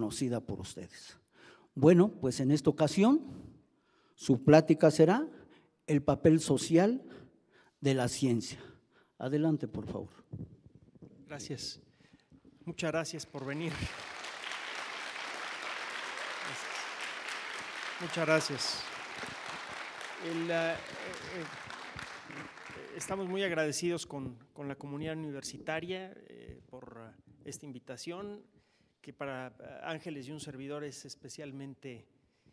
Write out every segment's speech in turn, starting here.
conocida por ustedes. Bueno, pues en esta ocasión su plática será el papel social de la ciencia. Adelante, por favor. Gracias. Muchas gracias por venir. Muchas gracias. Estamos muy agradecidos con la comunidad universitaria por esta invitación, que para Ángeles y un servidor es especialmente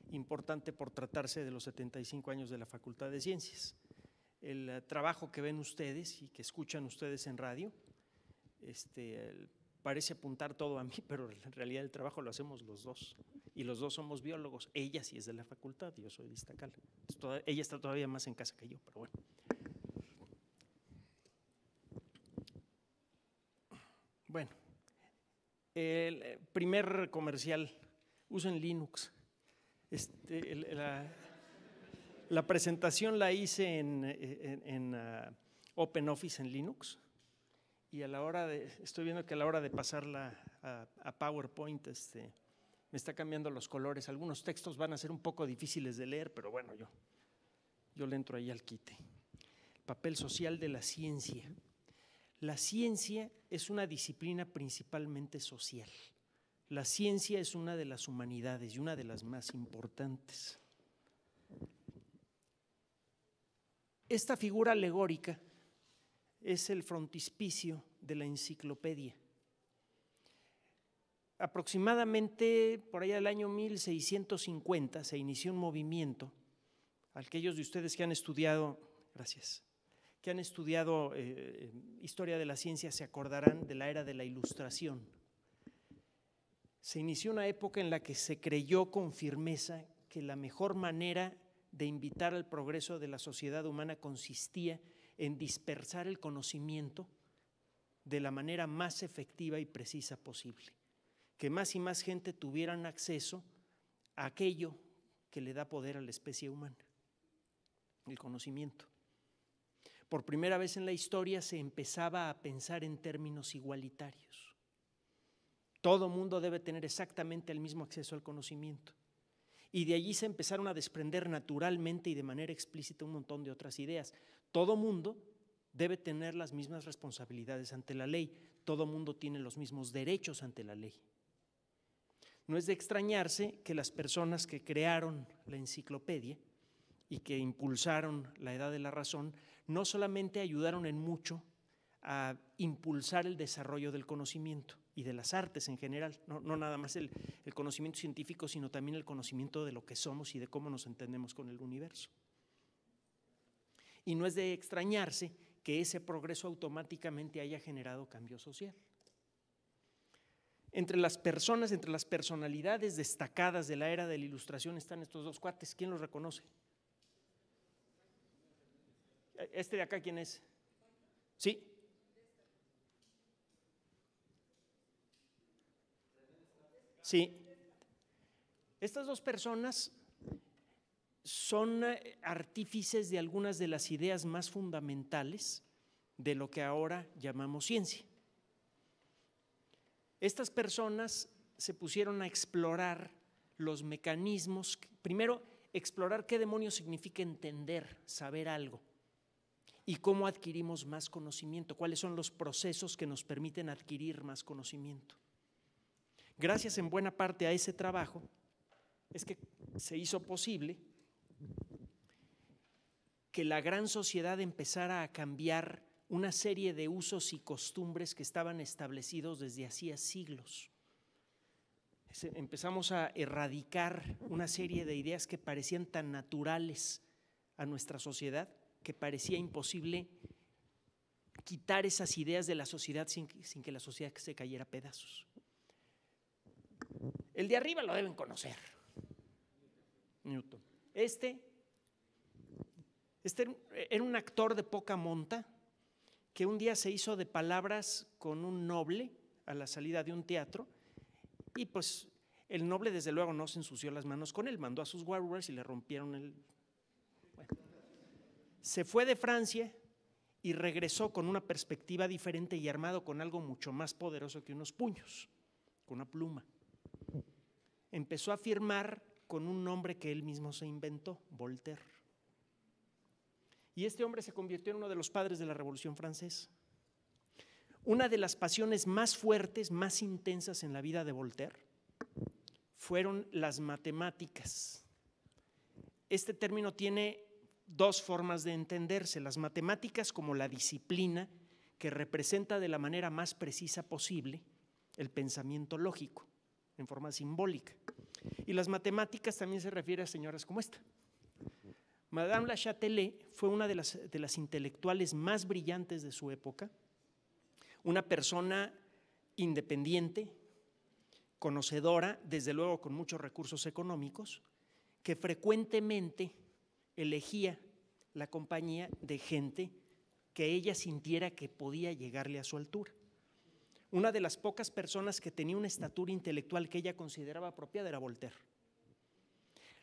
importante por tratarse de los 75 años de la Facultad de Ciencias. El trabajo que ven ustedes y que escuchan ustedes en radio, parece apuntar todo a mí, pero en realidad el trabajo lo hacemos los dos, y los dos somos biólogos. Ella sí es de la facultad, yo soy de Iztacal. Ella está todavía más en casa que yo, pero bueno. Bueno, el primer comercial, usen Linux. La presentación la hice en OpenOffice en Linux, y estoy viendo que a la hora de pasarla a PowerPoint me está cambiando los colores. Algunos textos van a ser un poco difíciles de leer, pero bueno, yo le entro ahí al quite. El papel social de la ciencia. La ciencia es una disciplina principalmente social. La ciencia es una de las humanidades y una de las más importantes. Esta figura alegórica es el frontispicio de la enciclopedia. Aproximadamente por allá del año 1650 se inició un movimiento. Aquellos de ustedes que han estudiado, gracias, que han estudiado historia de la ciencia se acordarán de la era de la Ilustración. Se inició una época en la que se creyó con firmeza que la mejor manera de invitar al progreso de la sociedad humana consistía en dispersar el conocimiento de la manera más efectiva y precisa posible, que más y más gente tuvieran acceso a aquello que le da poder a la especie humana, el conocimiento. Por primera vez en la historia se empezaba a pensar en términos igualitarios. Todo mundo debe tener exactamente el mismo acceso al conocimiento. Y de allí se empezaron a desprender naturalmente y de manera explícita un montón de otras ideas. Todo mundo debe tener las mismas responsabilidades ante la ley. Todo mundo tiene los mismos derechos ante la ley. No es de extrañarse que las personas que crearon la enciclopedia y que impulsaron la Edad de la Razón no solamente ayudaron en mucho a impulsar el desarrollo del conocimiento y de las artes en general, no nada más el conocimiento científico, sino también el conocimiento de lo que somos y de cómo nos entendemos con el universo. Y no es de extrañarse que ese progreso automáticamente haya generado cambio social. Entre las personas, entre las personalidades destacadas de la era de la Ilustración están estos dos cuates. ¿Quién los reconoce? ¿Este de acá quién es? ¿Sí? Sí. Estas dos personas son artífices de algunas de las ideas más fundamentales de lo que ahora llamamos ciencia. Estas personas se pusieron a explorar los mecanismos, primero explorar qué demonios significa entender, saber algo, y cómo adquirimos más conocimiento, cuáles son los procesos que nos permiten adquirir más conocimiento. Gracias en buena parte a ese trabajo es que se hizo posible que la gran sociedad empezara a cambiar una serie de usos y costumbres que estaban establecidos desde hacía siglos. Empezamos a erradicar una serie de ideas que parecían tan naturales a nuestra sociedad que parecía imposible quitar esas ideas de la sociedad sin que la sociedad se cayera a pedazos. El de arriba lo deben conocer, Newton. Este era un actor de poca monta que un día se hizo de palabras con un noble a la salida de un teatro, y pues el noble desde luego no se ensució las manos con él, mandó a sus guardias y le rompieron el… Bueno. Se fue de Francia y regresó con una perspectiva diferente y armado con algo mucho más poderoso que unos puños, con una pluma. empezó a firmar con un nombre que él mismo se inventó, Voltaire. Y este hombre se convirtió en uno de los padres de la Revolución Francesa. Una de las pasiones más fuertes, más intensas en la vida de Voltaire fueron las matemáticas. Este término tiene dos formas de entenderse: las matemáticas como la disciplina que representa de la manera más precisa posible el pensamiento lógico, en forma simbólica. Y las matemáticas también se refiere a señoras como esta. Madame La Châtelet fue una de las intelectuales más brillantes de su época, una persona independiente, conocedora, desde luego con muchos recursos económicos, que frecuentemente elegía la compañía de gente que ella sintiera que podía llegarle a su altura. Una de las pocas personas que tenía una estatura intelectual que ella consideraba apropiada era Voltaire.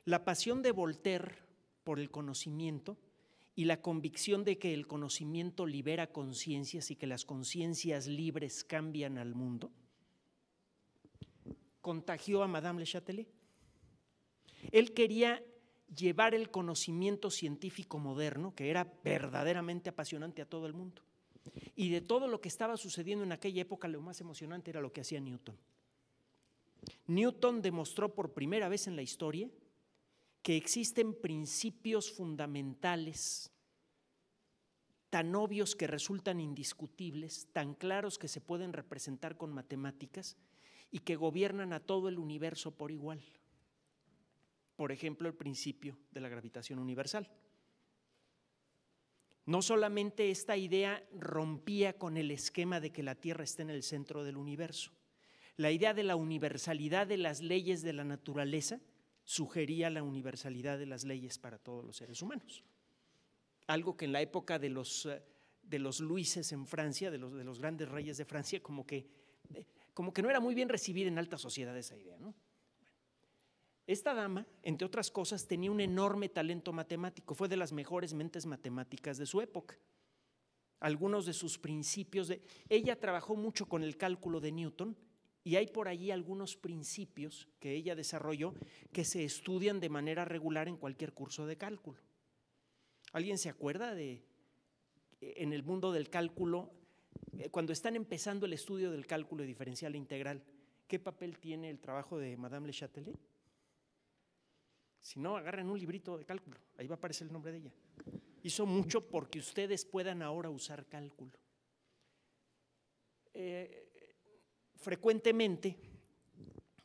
La pasión de Voltaire por el conocimiento y la convicción de que el conocimiento libera conciencias y que las conciencias libres cambian al mundo, contagió a Madame Le Châtelet. Él quería llevar el conocimiento científico moderno, que era verdaderamente apasionante, a todo el mundo. Y de todo lo que estaba sucediendo en aquella época, lo más emocionante era lo que hacía Newton. Newton demostró por primera vez en la historia que existen principios fundamentales tan obvios que resultan indiscutibles, tan claros que se pueden representar con matemáticas y que gobiernan a todo el universo por igual. Por ejemplo, el principio de la gravitación universal. No solamente esta idea rompía con el esquema de que la Tierra está en el centro del universo, la idea de la universalidad de las leyes de la naturaleza sugería la universalidad de las leyes para todos los seres humanos. Algo que en la época de los Luises en Francia, de los grandes reyes de Francia, como que no era muy bien recibida en alta sociedad esa idea, ¿no? Esta dama, entre otras cosas, tenía un enorme talento matemático, fue de las mejores mentes matemáticas de su época. Algunos de sus principios, ella trabajó mucho con el cálculo de Newton y hay por allí algunos principios que ella desarrolló que se estudian de manera regular en cualquier curso de cálculo. ¿Alguien se acuerda en el mundo del cálculo, cuando están empezando el estudio del cálculo diferencial e integral, qué papel tiene el trabajo de Madame Le Châtelet? Si no, agarren un librito de cálculo, ahí va a aparecer el nombre de ella. Hizo mucho porque ustedes puedan ahora usar cálculo. Frecuentemente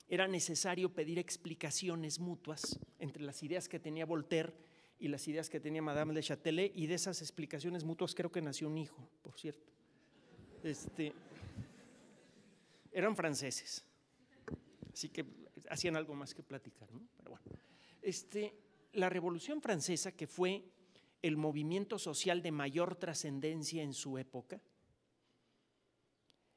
era necesario pedir explicaciones mutuas entre las ideas que tenía Voltaire y las ideas que tenía Madame Le Châtelet, y de esas explicaciones mutuas creo que nació un hijo, por cierto. Eran franceses, así que hacían algo más que platicar, ¿no? Pero bueno. La Revolución Francesa, que fue el movimiento social de mayor trascendencia en su época,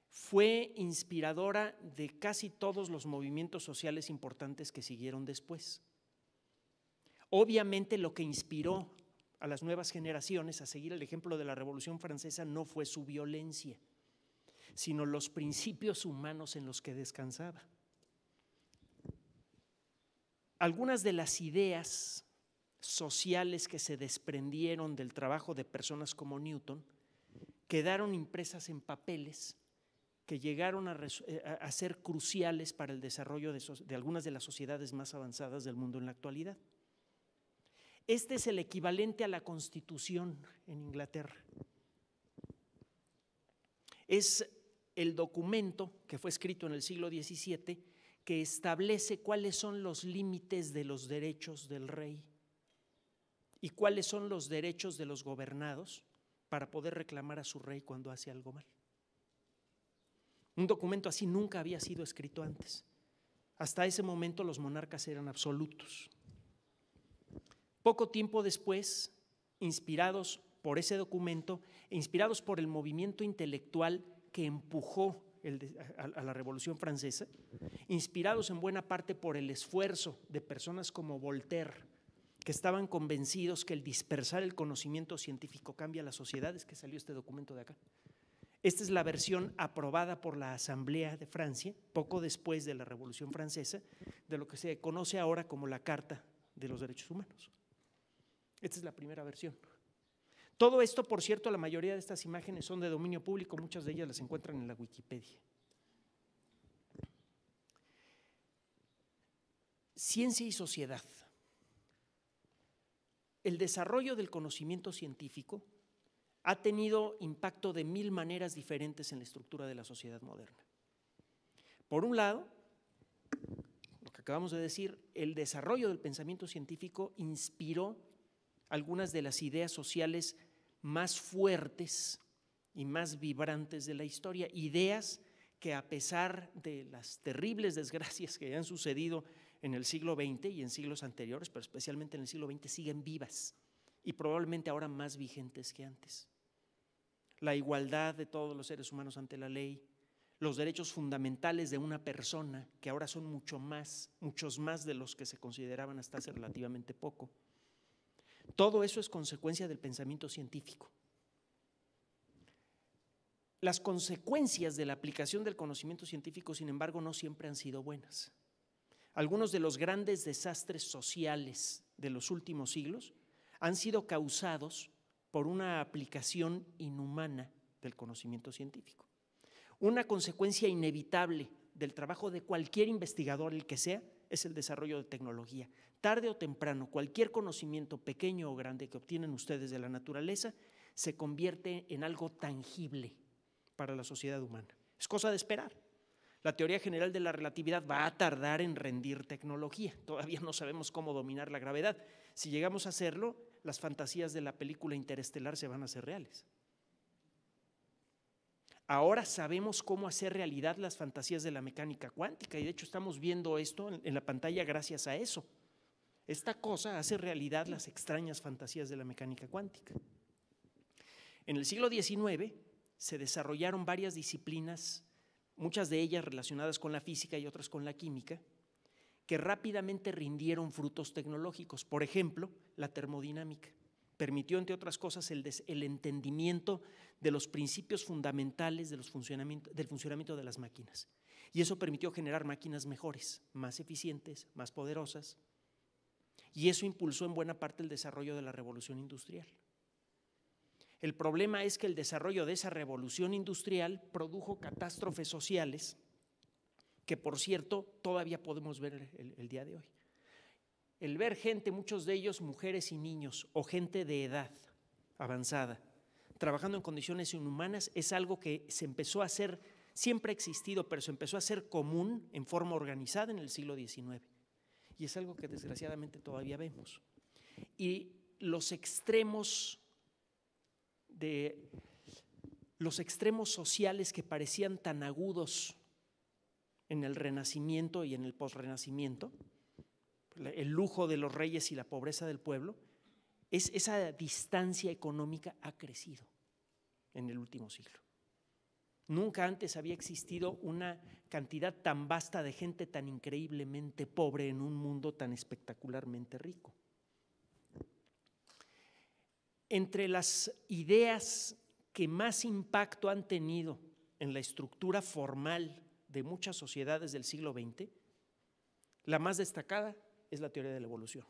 fue inspiradora de casi todos los movimientos sociales importantes que siguieron después. Obviamente lo que inspiró a las nuevas generaciones a seguir el ejemplo de la Revolución Francesa no fue su violencia, sino los principios humanos en los que descansaba. Algunas de las ideas sociales que se desprendieron del trabajo de personas como Newton quedaron impresas en papeles que llegaron a ser cruciales para el desarrollo de algunas de las sociedades más avanzadas del mundo en la actualidad. Este es el equivalente a la Constitución en Inglaterra. Es el documento que fue escrito en el siglo XVII que establece cuáles son los límites de los derechos del rey y cuáles son los derechos de los gobernados para poder reclamar a su rey cuando hace algo mal. Un documento así nunca había sido escrito antes. Hasta ese momento los monarcas eran absolutos. Poco tiempo después, inspirados por ese documento e inspirados por el movimiento intelectual que empujó a la Revolución Francesa, inspirados en buena parte por el esfuerzo de personas como Voltaire, que estaban convencidos que el dispersar el conocimiento científico cambia las sociedades, que salió este documento de acá. Esta es la versión aprobada por la Asamblea de Francia, poco después de la Revolución Francesa, de lo que se conoce ahora como la Carta de los Derechos Humanos. Esta es la primera versión. Todo esto, por cierto, la mayoría de estas imágenes son de dominio público, muchas de ellas las encuentran en la Wikipedia. Ciencia y sociedad. El desarrollo del conocimiento científico ha tenido impacto de 1000 maneras diferentes en la estructura de la sociedad moderna. Por un lado, lo que acabamos de decir, el desarrollo del pensamiento científico inspiró algunas de las ideas sociales más fuertes y más vibrantes de la historia, ideas que a pesar de las terribles desgracias que han sucedido en el siglo XX y en siglos anteriores, pero especialmente en el siglo XX, siguen vivas y probablemente ahora más vigentes que antes. La igualdad de todos los seres humanos ante la ley, los derechos fundamentales de una persona, que ahora son muchos más de los que se consideraban hasta hace relativamente poco. Todo eso es consecuencia del pensamiento científico. Las consecuencias de la aplicación del conocimiento científico, sin embargo, no siempre han sido buenas. Algunos de los grandes desastres sociales de los últimos siglos han sido causados por una aplicación inhumana del conocimiento científico. Una consecuencia inevitable del trabajo de cualquier investigador, el que sea, es el desarrollo de tecnología. Tarde o temprano, cualquier conocimiento pequeño o grande que obtienen ustedes de la naturaleza se convierte en algo tangible para la sociedad humana. Es cosa de esperar. La teoría general de la relatividad va a tardar en rendir tecnología. Todavía no sabemos cómo dominar la gravedad. Si llegamos a hacerlo, las fantasías de la película Interestelar se van a hacer reales. Ahora sabemos cómo hacer realidad las fantasías de la mecánica cuántica y de hecho estamos viendo esto en la pantalla gracias a eso. Esta cosa hace realidad las extrañas fantasías de la mecánica cuántica. En el siglo XIX se desarrollaron varias disciplinas, muchas de ellas relacionadas con la física y otras con la química, que rápidamente rindieron frutos tecnológicos. Por ejemplo, la termodinámica permitió, entre otras cosas, el entendimiento de los principios fundamentales del funcionamiento de las máquinas. Y eso permitió generar máquinas mejores, más eficientes, más poderosas. Y eso impulsó en buena parte el desarrollo de la revolución industrial. El problema es que el desarrollo de esa revolución industrial produjo catástrofes sociales que, por cierto, todavía podemos ver el día de hoy. El ver gente, muchos de ellos mujeres y niños o gente de edad avanzada, trabajando en condiciones inhumanas es algo que se empezó a hacer, siempre ha existido, pero se empezó a hacer común en forma organizada en el siglo XIX. Y es algo que desgraciadamente todavía vemos. Y los extremos sociales que parecían tan agudos en el Renacimiento y en el posrenacimiento, el lujo de los reyes y la pobreza del pueblo, esa distancia económica ha crecido en el último siglo. Nunca antes había existido una cantidad tan vasta de gente tan increíblemente pobre en un mundo tan espectacularmente rico. Entre las ideas que más impacto han tenido en la estructura formal de muchas sociedades del siglo XX, la más destacada es la teoría de la evolución.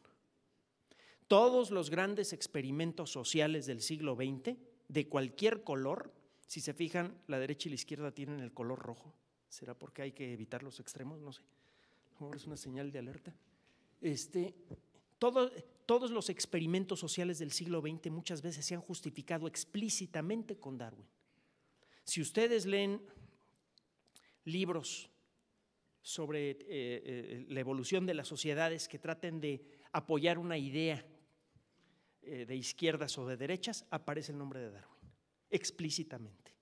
Todos los grandes experimentos sociales del siglo XX, de cualquier color, si se fijan, la derecha y la izquierda tienen el color rojo. ¿Será porque hay que evitar los extremos? No sé. Ahora es una señal de alerta. Todos los experimentos sociales del siglo XX muchas veces se han justificado explícitamente con Darwin. Si ustedes leen libros sobre la evolución de las sociedades que traten de apoyar una idea de izquierdas o de derechas, aparece el nombre de Darwin, explícitamente.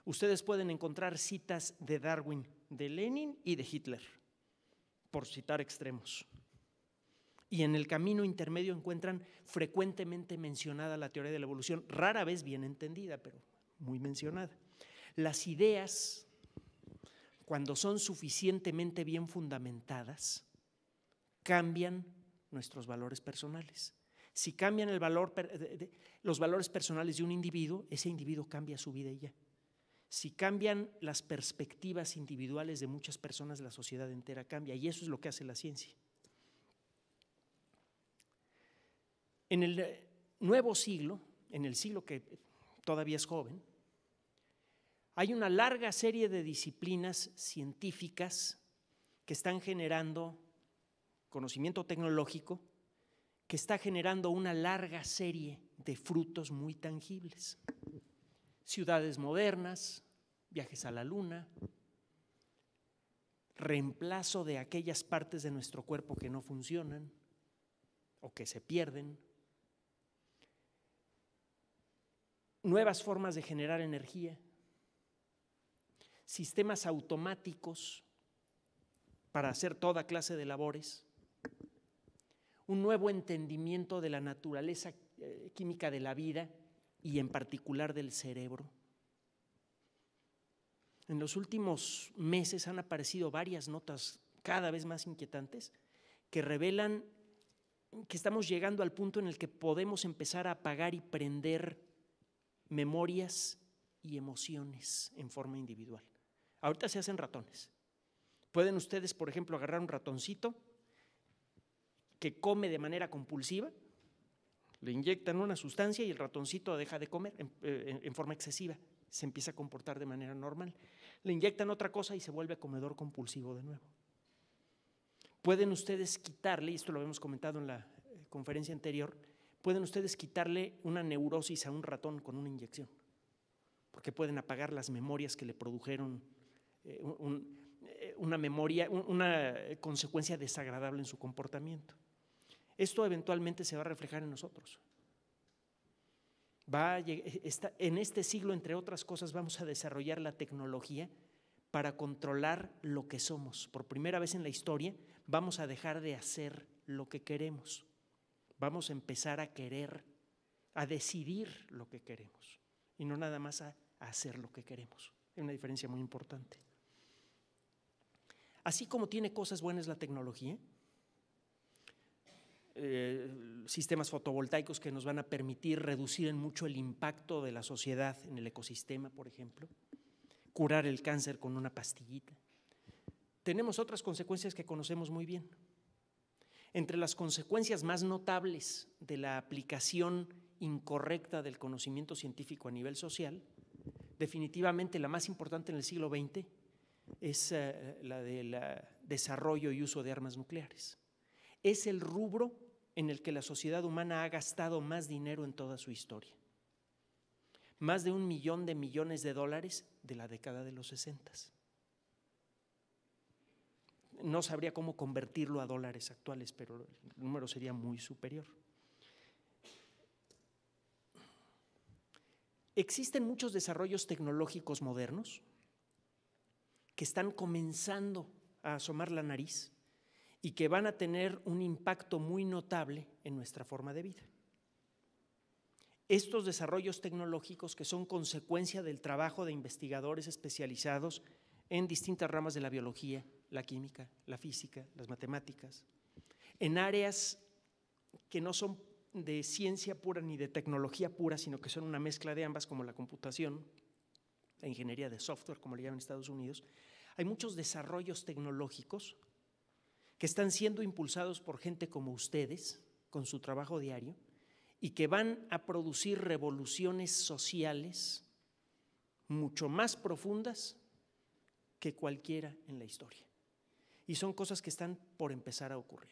Ustedes pueden encontrar citas de Darwin, de Lenin y de Hitler, por citar extremos. Y en el camino intermedio encuentran frecuentemente mencionada la teoría de la evolución, rara vez bien entendida, pero muy mencionada. Las ideas, cuando son suficientemente bien fundamentadas, cambian nuestros valores personales. Si cambian los valores personales de un individuo, ese individuo cambia su vida y ya. Si cambian las perspectivas individuales de muchas personas, la sociedad entera cambia, y eso es lo que hace la ciencia. En el nuevo siglo, en el siglo que todavía es joven, hay una larga serie de disciplinas científicas que están generando conocimiento tecnológico, que está generando una larga serie de frutos muy tangibles. Ciudades modernas, viajes a la luna, reemplazo de aquellas partes de nuestro cuerpo que no funcionan o que se pierden, nuevas formas de generar energía, sistemas automáticos para hacer toda clase de labores, un nuevo entendimiento de la naturaleza química de la vida y en particular del cerebro. En los últimos meses han aparecido varias notas cada vez más inquietantes que revelan que estamos llegando al punto en el que podemos empezar a apagar y prender memorias y emociones en forma individual. Ahorita se hacen ratones. Pueden ustedes, por ejemplo, agarrar un ratoncito que come de manera compulsiva, le inyectan una sustancia y el ratoncito deja de comer en forma excesiva, se empieza a comportar de manera normal. Le inyectan otra cosa y se vuelve comedor compulsivo de nuevo. Pueden ustedes quitarle, y esto lo habíamos comentado en la conferencia anterior, pueden ustedes quitarle una neurosis a un ratón con una inyección, porque pueden apagar las memorias que le produjeron una memoria, una consecuencia desagradable en su comportamiento. Esto eventualmente se va a reflejar en nosotros. En este siglo, entre otras cosas, vamos a desarrollar la tecnología para controlar lo que somos. Por primera vez en la historia vamos a dejar de hacer lo que queremos. Vamos a empezar a querer, a decidir lo que queremos y no nada más a hacer lo que queremos. Hay una diferencia muy importante. Así como tiene cosas buenas la tecnología, sistemas fotovoltaicos que nos van a permitir reducir en mucho el impacto de la sociedad en el ecosistema, por ejemplo, curar el cáncer con una pastillita. Tenemos otras consecuencias que conocemos muy bien. Entre las consecuencias más notables de la aplicación incorrecta del conocimiento científico a nivel social, definitivamente la más importante en el siglo XX es la del desarrollo y uso de armas nucleares. Es el rubro en el que la sociedad humana ha gastado más dinero en toda su historia. Más de 1 millón de millones de dólares de la década de los 60. No sabría cómo convertirlo a dólares actuales, pero el número sería muy superior. Existen muchos desarrollos tecnológicos modernos que están comenzando a asomar la nariz y que van a tener un impacto muy notable en nuestra forma de vida. Estos desarrollos tecnológicos, que son consecuencia del trabajo de investigadores especializados en distintas ramas de la biología, la química, la física, las matemáticas, en áreas que no son de ciencia pura ni de tecnología pura, sino que son una mezcla de ambas, como la computación, la ingeniería de software, como le llaman en Estados Unidos. Hay muchos desarrollos tecnológicos que están siendo impulsados por gente como ustedes, con su trabajo diario, y que van a producir revoluciones sociales mucho más profundas que cualquiera en la historia. Y son cosas que están por empezar a ocurrir.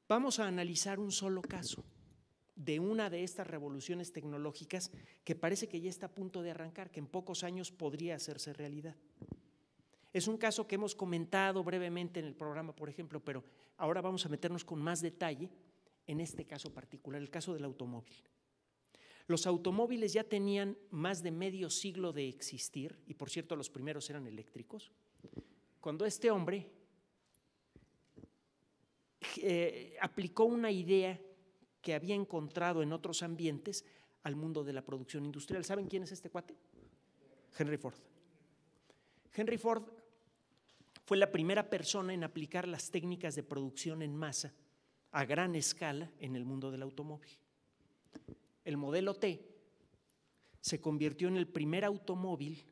Vamos a analizar un solo caso de una de estas revoluciones tecnológicas que parece que ya está a punto de arrancar, que en pocos años podría hacerse realidad. Es un caso que hemos comentado brevemente en el programa, por ejemplo, pero ahora vamos a meternos con más detalle en este caso particular, el caso del automóvil. Los automóviles ya tenían más de medio siglo de existir, y por cierto los primeros eran eléctricos, cuando este hombre aplicó una idea que había encontrado en otros ambientes al mundo de la producción industrial. ¿Saben quién es este cuate? Henry Ford. Henry Ford fue la primera persona en aplicar las técnicas de producción en masa a gran escala en el mundo del automóvil. El modelo T se convirtió en el primer automóvil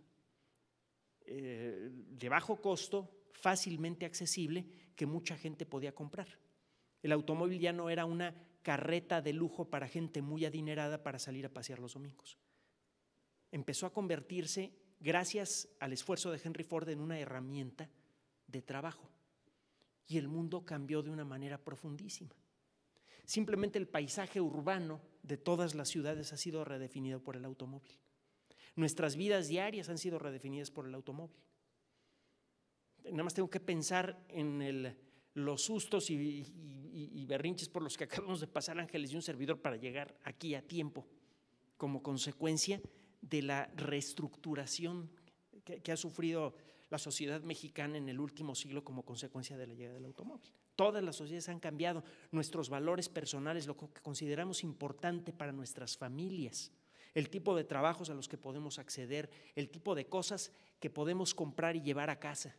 de bajo costo, fácilmente accesible, que mucha gente podía comprar. El automóvil ya no era una carreta de lujo para gente muy adinerada para salir a pasear los domingos. Empezó a convertirse, gracias al esfuerzo de Henry Ford, en una herramienta de trabajo. Y el mundo cambió de una manera profundísima. Simplemente el paisaje urbano de todas las ciudades ha sido redefinido por el automóvil. Nuestras vidas diarias han sido redefinidas por el automóvil. Nada más tengo que pensar en los sustos y berrinches por los que acabamos de pasar Ángeles y un servidor para llegar aquí a tiempo, como consecuencia de la reestructuración que ha sufrido la sociedad mexicana en el último siglo como consecuencia de la llegada del automóvil. Todas las sociedades han cambiado, nuestros valores personales, lo que consideramos importante para nuestras familias, el tipo de trabajos a los que podemos acceder, el tipo de cosas que podemos comprar y llevar a casa,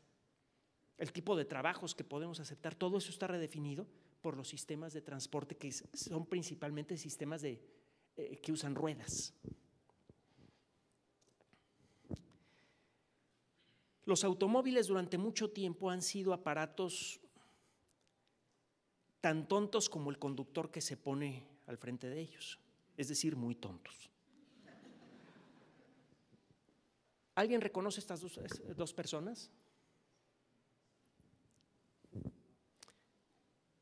el tipo de trabajos que podemos aceptar, todo eso está redefinido por los sistemas de transporte que son principalmente sistemas que usan ruedas. Los automóviles durante mucho tiempo han sido aparatos tan tontos como el conductor que se pone al frente de ellos, es decir, muy tontos. ¿Alguien reconoce estas dos personas?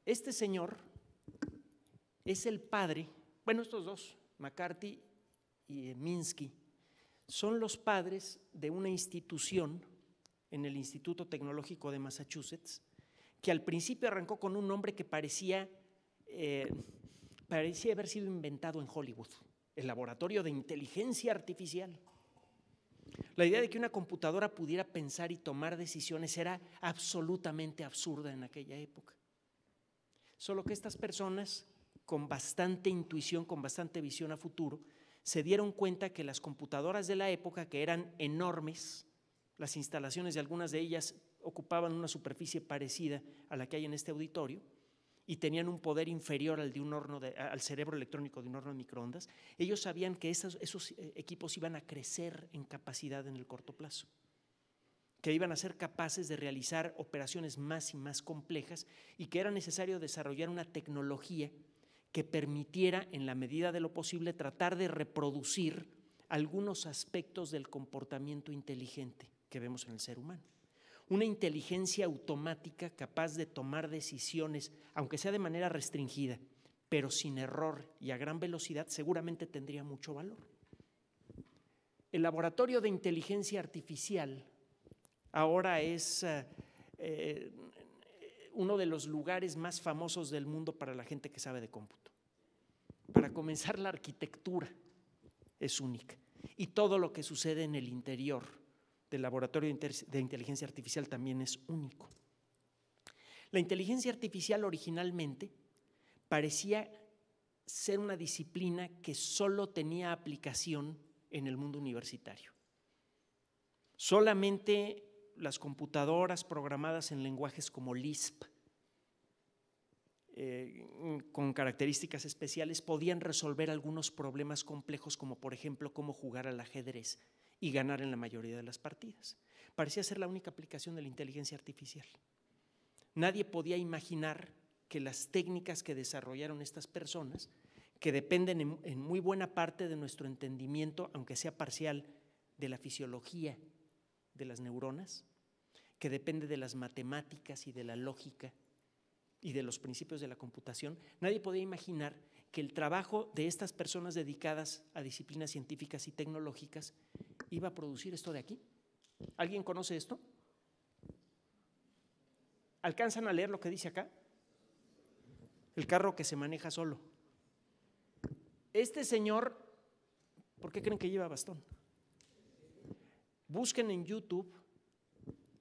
Este señor es el padre, bueno, estos dos, McCarthy y Minsky, son los padres de una institución en el Instituto Tecnológico de Massachusetts, que al principio arrancó con un nombre que parecía haber sido inventado en Hollywood, el Laboratorio de Inteligencia Artificial. La idea de que una computadora pudiera pensar y tomar decisiones era absolutamente absurda en aquella época. Solo que estas personas, con bastante intuición, con bastante visión a futuro, se dieron cuenta que las computadoras de la época, que eran enormes, las instalaciones de algunas de ellas ocupaban una superficie parecida a la que hay en este auditorio y tenían un poder inferior al de un horno al cerebro electrónico de un horno de microondas. Ellos sabían que esos equipos iban a crecer en capacidad en el corto plazo, que iban a ser capaces de realizar operaciones más y más complejas y que era necesario desarrollar una tecnología que permitiera, en la medida de lo posible, tratar de reproducir algunos aspectos del comportamiento inteligente que vemos en el ser humano. Una inteligencia automática capaz de tomar decisiones, aunque sea de manera restringida, pero sin error y a gran velocidad, seguramente tendría mucho valor. El Laboratorio de Inteligencia Artificial ahora es uno de los lugares más famosos del mundo para la gente que sabe de cómputo. Para comenzar, la arquitectura es única y todo lo que sucede en el interior del Laboratorio de Inteligencia Artificial también es único. La inteligencia artificial originalmente parecía ser una disciplina que solo tenía aplicación en el mundo universitario. Solamente las computadoras programadas en lenguajes como Lisp, con características especiales, podían resolver algunos problemas complejos, como por ejemplo cómo jugar al ajedrez y ganar en la mayoría de las partidas. Parecía ser la única aplicación de la inteligencia artificial. Nadie podía imaginar que las técnicas que desarrollaron estas personas, que dependen en muy buena parte de nuestro entendimiento, aunque sea parcial, de la fisiología de las neuronas, que depende de las matemáticas y de la lógica y de los principios de la computación, nadie podía imaginar que el trabajo de estas personas dedicadas a disciplinas científicas y tecnológicas iba a producir esto de aquí. ¿Alguien conoce esto? ¿Alcanzan a leer lo que dice acá? El carro que se maneja solo. Este señor, ¿por qué creen que lleva bastón? Busquen en YouTube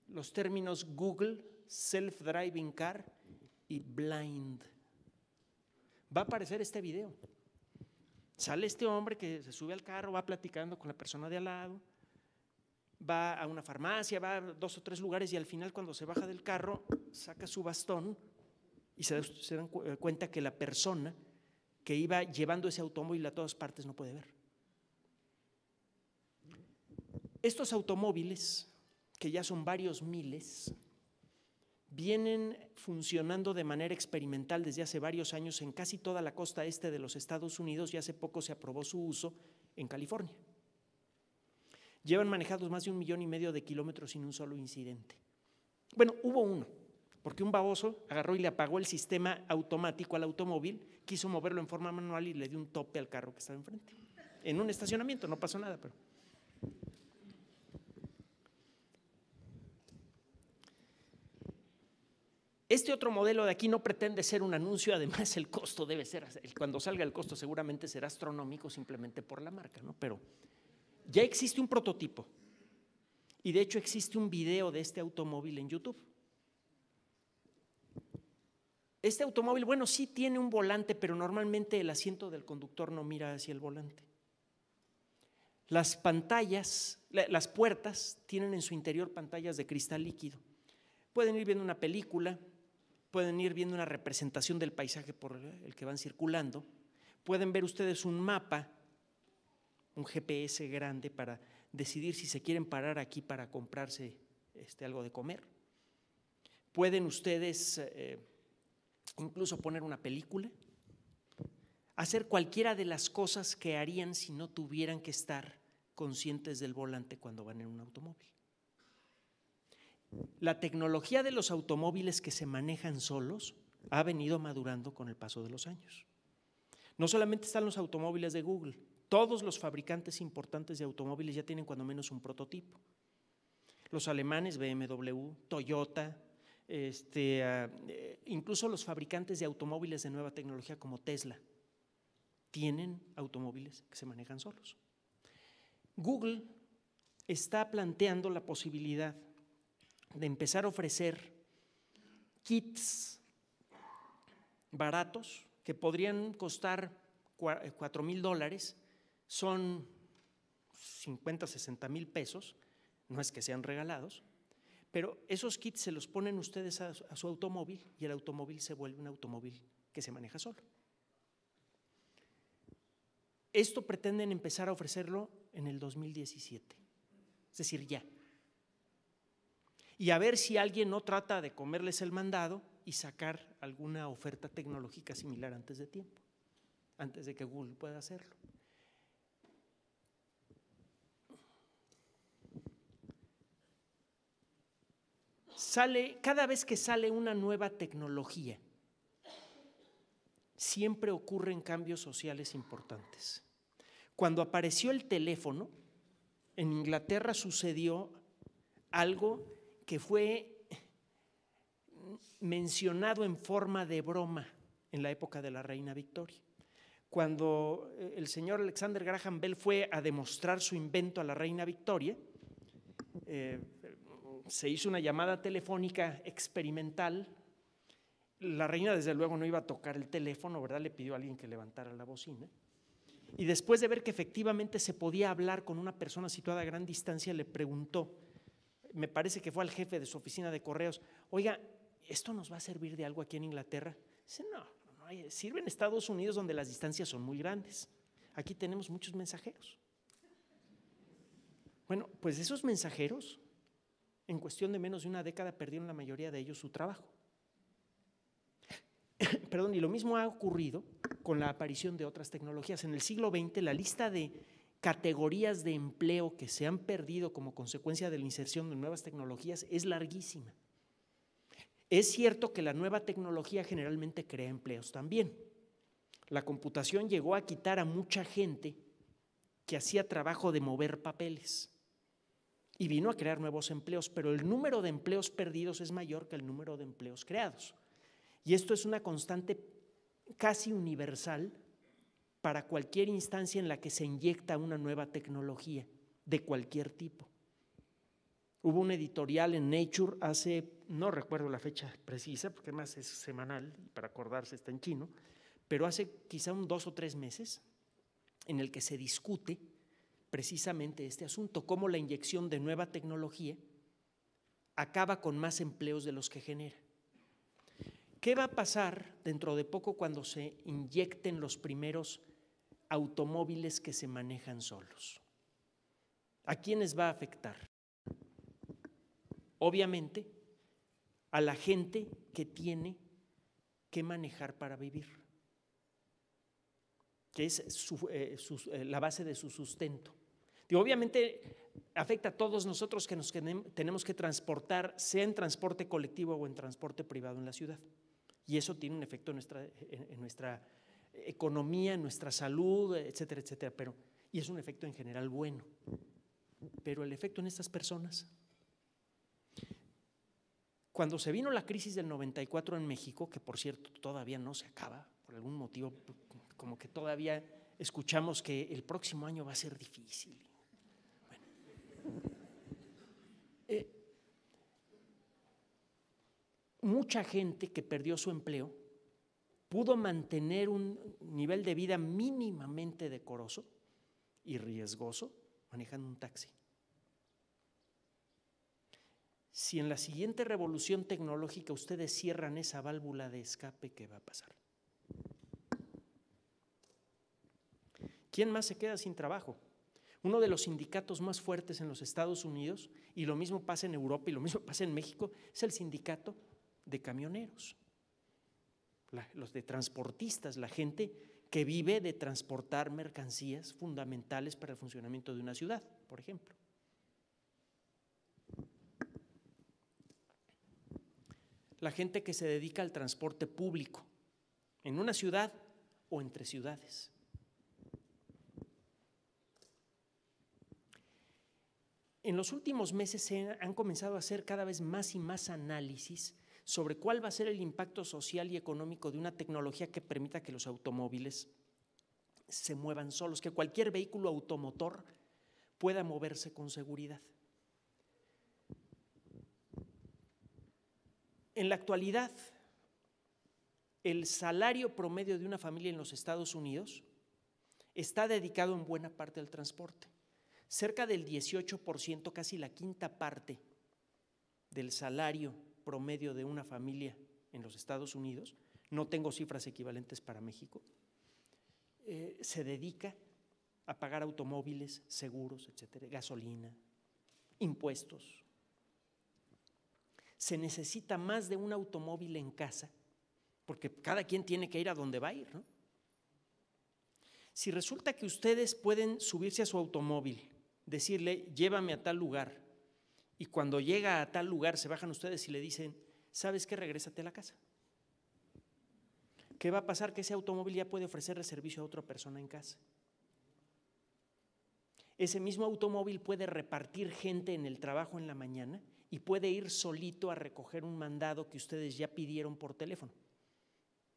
los términos Google, Self-Driving Car y Blind. Va a aparecer este video. Sale este hombre que se sube al carro, va platicando con la persona de al lado, va a una farmacia, va a 2 o 3 lugares y al final, cuando se baja del carro, saca su bastón y se dan cuenta que la persona que iba llevando ese automóvil a todas partes no puede ver. Estos automóviles, que ya son varios miles, vienen funcionando de manera experimental desde hace varios años en casi toda la costa este de los Estados Unidos y hace poco se aprobó su uso en California. Llevan manejados más de 1,5 millones de kilómetros sin un solo incidente. Bueno, hubo uno, porque un baboso agarró y le apagó el sistema automático al automóvil, quiso moverlo en forma manual y le dio un tope al carro que estaba enfrente. En un estacionamiento, no pasó nada, pero… Este otro modelo de aquí no pretende ser un anuncio, además el costo debe ser, cuando salga el costo seguramente será astronómico simplemente por la marca, ¿no? Pero ya existe un prototipo y de hecho existe un video de este automóvil en YouTube. Este automóvil, bueno, sí tiene un volante, pero normalmente el asiento del conductor no mira hacia el volante. Las pantallas, las puertas tienen en su interior pantallas de cristal líquido. Pueden ir viendo una película, pueden ir viendo una representación del paisaje por el que van circulando, pueden ver ustedes un mapa, un GPS grande para decidir si se quieren parar aquí para comprarse algo de comer. Pueden ustedes incluso poner una película, hacer cualquiera de las cosas que harían si no tuvieran que estar conscientes del volante cuando van en un automóvil. La tecnología de los automóviles que se manejan solos ha venido madurando con el paso de los años. No solamente están los automóviles de Google, todos los fabricantes importantes de automóviles ya tienen cuando menos un prototipo. Los alemanes, BMW, Toyota, incluso los fabricantes de automóviles de nueva tecnología como Tesla, tienen automóviles que se manejan solos. Google está planteando la posibilidad de empezar a ofrecer kits baratos que podrían costar $4,000, son 50, 60 mil pesos, no es que sean regalados, pero esos kits se los ponen ustedes a su automóvil y el automóvil se vuelve un automóvil que se maneja solo. Esto pretenden empezar a ofrecerlo en el 2017, es decir, ya. Y a ver si alguien no trata de comerles el mandado y sacar alguna oferta tecnológica similar antes de tiempo, antes de que Google pueda hacerlo. Cada vez que sale una nueva tecnología, siempre ocurren cambios sociales importantes. Cuando apareció el teléfono, en Inglaterra sucedió algo que fue mencionado en forma de broma en la época de la reina Victoria. Cuando el señor Alexander Graham Bell fue a demostrar su invento a la reina Victoria, se hizo una llamada telefónica experimental. La reina desde luego no iba a tocar el teléfono, ¿verdad? Le pidió a alguien que levantara la bocina. Y después de ver que efectivamente se podía hablar con una persona situada a gran distancia, le preguntó, me parece que fue al jefe de su oficina de correos, oiga, ¿esto nos va a servir de algo aquí en Inglaterra? Dice, no, sirve en Estados Unidos donde las distancias son muy grandes. Aquí tenemos muchos mensajeros. Bueno, pues esos mensajeros, en cuestión de menos de una década, perdieron la mayoría de ellos su trabajo. Perdón, y lo mismo ha ocurrido con la aparición de otras tecnologías. En el siglo XX, la lista de categorías de empleo que se han perdido como consecuencia de la inserción de nuevas tecnologías es larguísima. Es cierto que la nueva tecnología generalmente crea empleos también. La computación llegó a quitar a mucha gente que hacía trabajo de mover papeles y vino a crear nuevos empleos, pero el número de empleos perdidos es mayor que el número de empleos creados. Y esto es una constante casi universal para cualquier instancia en la que se inyecta una nueva tecnología de cualquier tipo. Hubo un editorial en Nature hace, no recuerdo la fecha precisa, porque además es semanal, para acordarse está en chino, pero hace quizá 2 o 3 meses, en el que se discute precisamente este asunto, cómo la inyección de nueva tecnología acaba con más empleos de los que genera. ¿Qué va a pasar dentro de poco cuando se inyecten los primeros automóviles que se manejan solos? ¿A quiénes va a afectar? Obviamente, a la gente que tiene que manejar para vivir, que es la base de su sustento. Digo, obviamente afecta a todos nosotros que nos tenemos que transportar, sea en transporte colectivo o en transporte privado en la ciudad. Y eso tiene un efecto en nuestra economía, en nuestra salud, etcétera, etcétera. Y es un efecto en general bueno. Pero el efecto en estas personas. Cuando se vino la crisis del 94 en México, que por cierto todavía no se acaba, por algún motivo, como que todavía escuchamos que el próximo año va a ser difícil. Mucha gente que perdió su empleo pudo mantener un nivel de vida mínimamente decoroso y riesgoso manejando un taxi. Si en la siguiente revolución tecnológica ustedes cierran esa válvula de escape, ¿qué va a pasar? ¿Quién más se queda sin trabajo? Uno de los sindicatos más fuertes en los Estados Unidos, y lo mismo pasa en Europa y lo mismo pasa en México, es el sindicato de camioneros, los de transportistas, la gente que vive de transportar mercancías fundamentales para el funcionamiento de una ciudad, por ejemplo. La gente que se dedica al transporte público en una ciudad o entre ciudades. En los últimos meses se han comenzado a hacer cada vez más y más análisis sobre cuál va a ser el impacto social y económico de una tecnología que permita que los automóviles se muevan solos, que cualquier vehículo automotor pueda moverse con seguridad. En la actualidad, el salario promedio de una familia en los Estados Unidos está dedicado en buena parte al transporte. Cerca del 18%, casi la quinta parte del salario promedio de una familia en los Estados Unidos, no tengo cifras equivalentes para México, se dedica a pagar automóviles, seguros, etcétera, gasolina, impuestos. Se necesita más de un automóvil en casa, porque cada quien tiene que ir a donde va a ir, ¿no? Si resulta que ustedes pueden subirse a su automóvil, decirle, llévame a tal lugar, y cuando llega a tal lugar se bajan ustedes y le dicen, ¿sabes qué? Regrésate a la casa. ¿Qué va a pasar? Que ese automóvil ya puede ofrecerle servicio a otra persona en casa. Ese mismo automóvil puede repartir gente en el trabajo en la mañana y puede ir solito a recoger un mandado que ustedes ya pidieron por teléfono.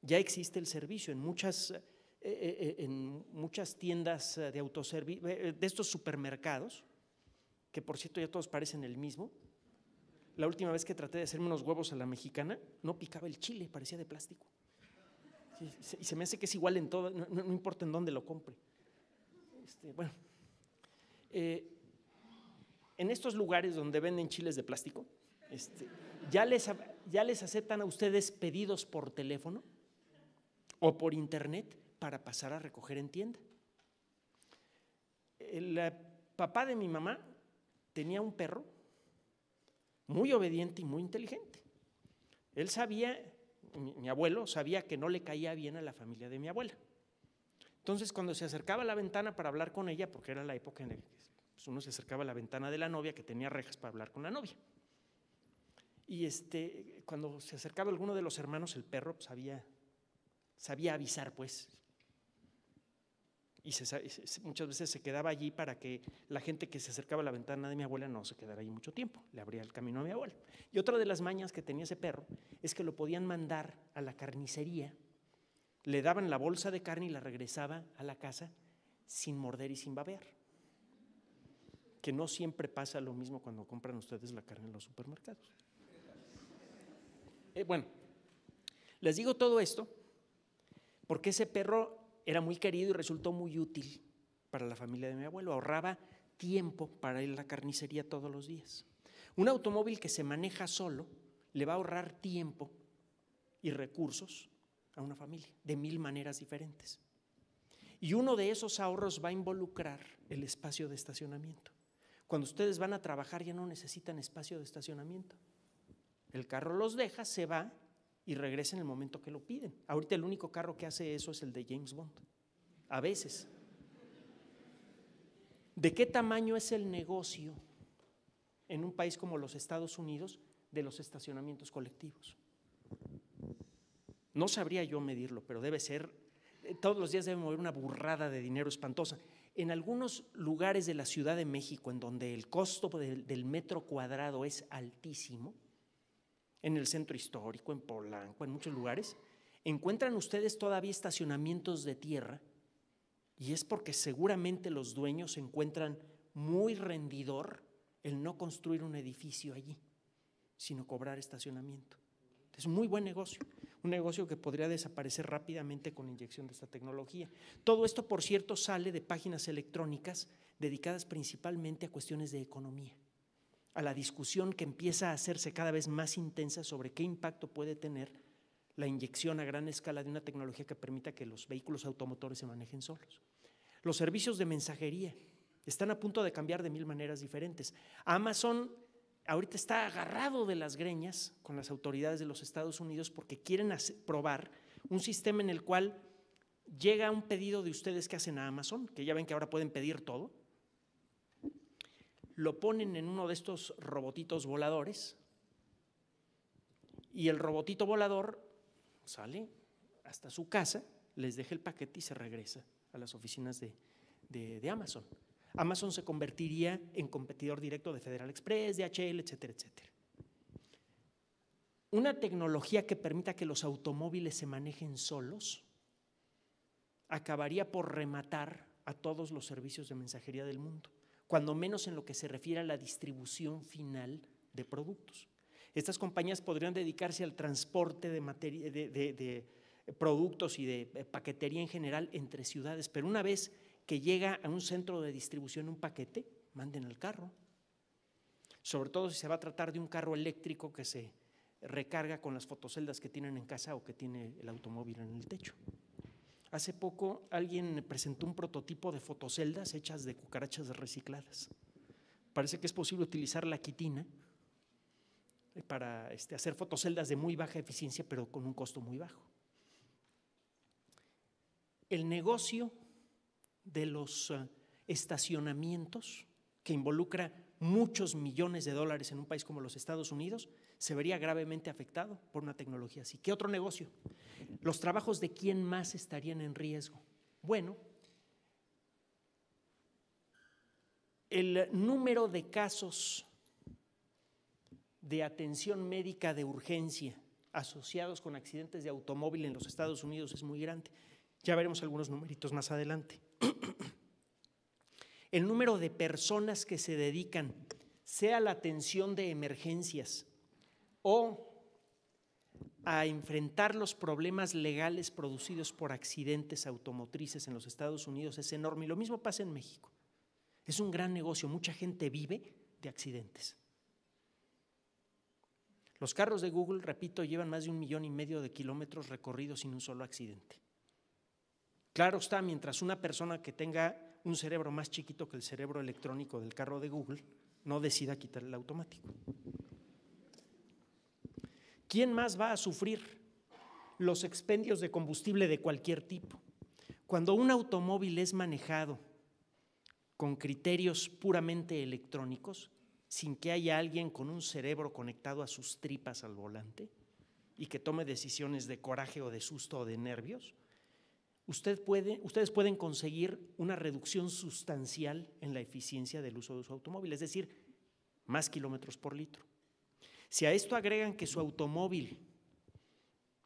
Ya existe el servicio en muchas tiendas de autoservicio, de estos supermercados, que por cierto ya todos parecen el mismo. La última vez que traté de hacerme unos huevos a la mexicana, no picaba el chile, parecía de plástico. Y se me hace que es igual en todo, no importa en dónde lo compre. En estos lugares donde venden chiles de plástico, ya les aceptan a ustedes pedidos por teléfono o por internet para pasar a recoger en tienda. El papá de mi mamá tenía un perro muy obediente y muy inteligente. Él sabía, mi abuelo sabía que no le caía bien a la familia de mi abuela. Entonces, cuando se acercaba a la ventana para hablar con ella, porque era la época en la que uno se acercaba a la ventana de la novia, que tenía rejas para hablar con la novia. Y cuando se acercaba alguno de los hermanos, el perro sabía avisar, pues. Y muchas veces se quedaba allí para que la gente que se acercaba a la ventana de mi abuela no se quedara allí mucho tiempo, le abría el camino a mi abuela. Y otra de las mañas que tenía ese perro es que lo podían mandar a la carnicería, le daban la bolsa de carne y la regresaba a la casa sin morder y sin babear. Que no siempre pasa lo mismo cuando compran ustedes la carne en los supermercados. Bueno, les digo todo esto porque ese perro era muy querido y resultó muy útil para la familia de mi abuelo. Ahorraba tiempo para ir a la carnicería todos los días. Un automóvil que se maneja solo le va a ahorrar tiempo y recursos a una familia de 1000 maneras diferentes. Y uno de esos ahorros va a involucrar el espacio de estacionamiento. Cuando ustedes van a trabajar ya no necesitan espacio de estacionamiento. El carro los deja, se va y regresa en el momento que lo piden. Ahorita el único carro que hace eso es el de James Bond, a veces. ¿De qué tamaño es el negocio en un país como los Estados Unidos de los estacionamientos colectivos? No sabría yo medirlo, pero debe ser, todos los días debe mover una burrada de dinero espantosa. En algunos lugares de la Ciudad de México, en donde el costo del metro cuadrado es altísimo, en el centro histórico, en Polanco, en muchos lugares, encuentran ustedes todavía estacionamientos de tierra, y es porque seguramente los dueños encuentran muy rendidor el no construir un edificio allí, sino cobrar estacionamiento. Es un muy buen negocio, un negocio que podría desaparecer rápidamente con la inyección de esta tecnología. Todo esto, por cierto, sale de páginas electrónicas dedicadas principalmente a cuestiones de economía, a la discusión que empieza a hacerse cada vez más intensa sobre qué impacto puede tener la inyección a gran escala de una tecnología que permita que los vehículos automotores se manejen solos. Los servicios de mensajería están a punto de cambiar de mil maneras diferentes. Amazon ahorita está agarrado de las greñas con las autoridades de los Estados Unidos porque quieren probar un sistema en el cual llega un pedido de ustedes que hacen a Amazon, que ya ven que ahora pueden pedir todo, lo ponen en uno de estos robotitos voladores y el robotito volador sale hasta su casa, les deja el paquete y se regresa a las oficinas de Amazon. Amazon se convertiría en competidor directo de Federal Express, DHL, etcétera, etcétera. Una tecnología que permita que los automóviles se manejen solos acabaría por rematar a todos los servicios de mensajería del mundo, cuando menos en lo que se refiere a la distribución final de productos. Estas compañías podrían dedicarse al transporte de productos y de paquetería en general entre ciudades, pero una vez que llega a un centro de distribución un paquete, manden el carro. Sobre todo si se va a tratar de un carro eléctrico que se recarga con las fotoceldas que tienen en casa o que tiene el automóvil en el techo. Hace poco alguien presentó un prototipo de fotoceldas hechas de cucarachas recicladas. Parece que es posible utilizar la quitina para hacer fotoceldas de muy baja eficiencia, pero con un costo muy bajo. El negocio de los estacionamientos, que involucra muchos millones de dólares en un país como los Estados Unidos, se vería gravemente afectado por una tecnología así. ¿Qué otro negocio? ¿Los trabajos de quién más estarían en riesgo? Bueno, el número de casos de atención médica de urgencia asociados con accidentes de automóvil en los Estados Unidos es muy grande. Ya veremos algunos numeritos más adelante. El número de personas que se dedican, sea a la atención de emergencias o a enfrentar los problemas legales producidos por accidentes automotrices en los Estados Unidos es enorme. Y lo mismo pasa en México. Es un gran negocio, mucha gente vive de accidentes. Los carros de Google, repito, llevan más de 1,5 millones de kilómetros recorridos sin un solo accidente. Claro está, mientras una persona que tenga un cerebro más chiquito que el cerebro electrónico del carro de Google no decida quitar el automático. ¿Quién más va a sufrir los expendios de combustible de cualquier tipo? Cuando un automóvil es manejado con criterios puramente electrónicos, sin que haya alguien con un cerebro conectado a sus tripas al volante y que tome decisiones de coraje o de susto o de nervios, ustedes pueden conseguir una reducción sustancial en la eficiencia del uso de su automóvil, es decir, más kilómetros por litro. Si a esto agregan que su automóvil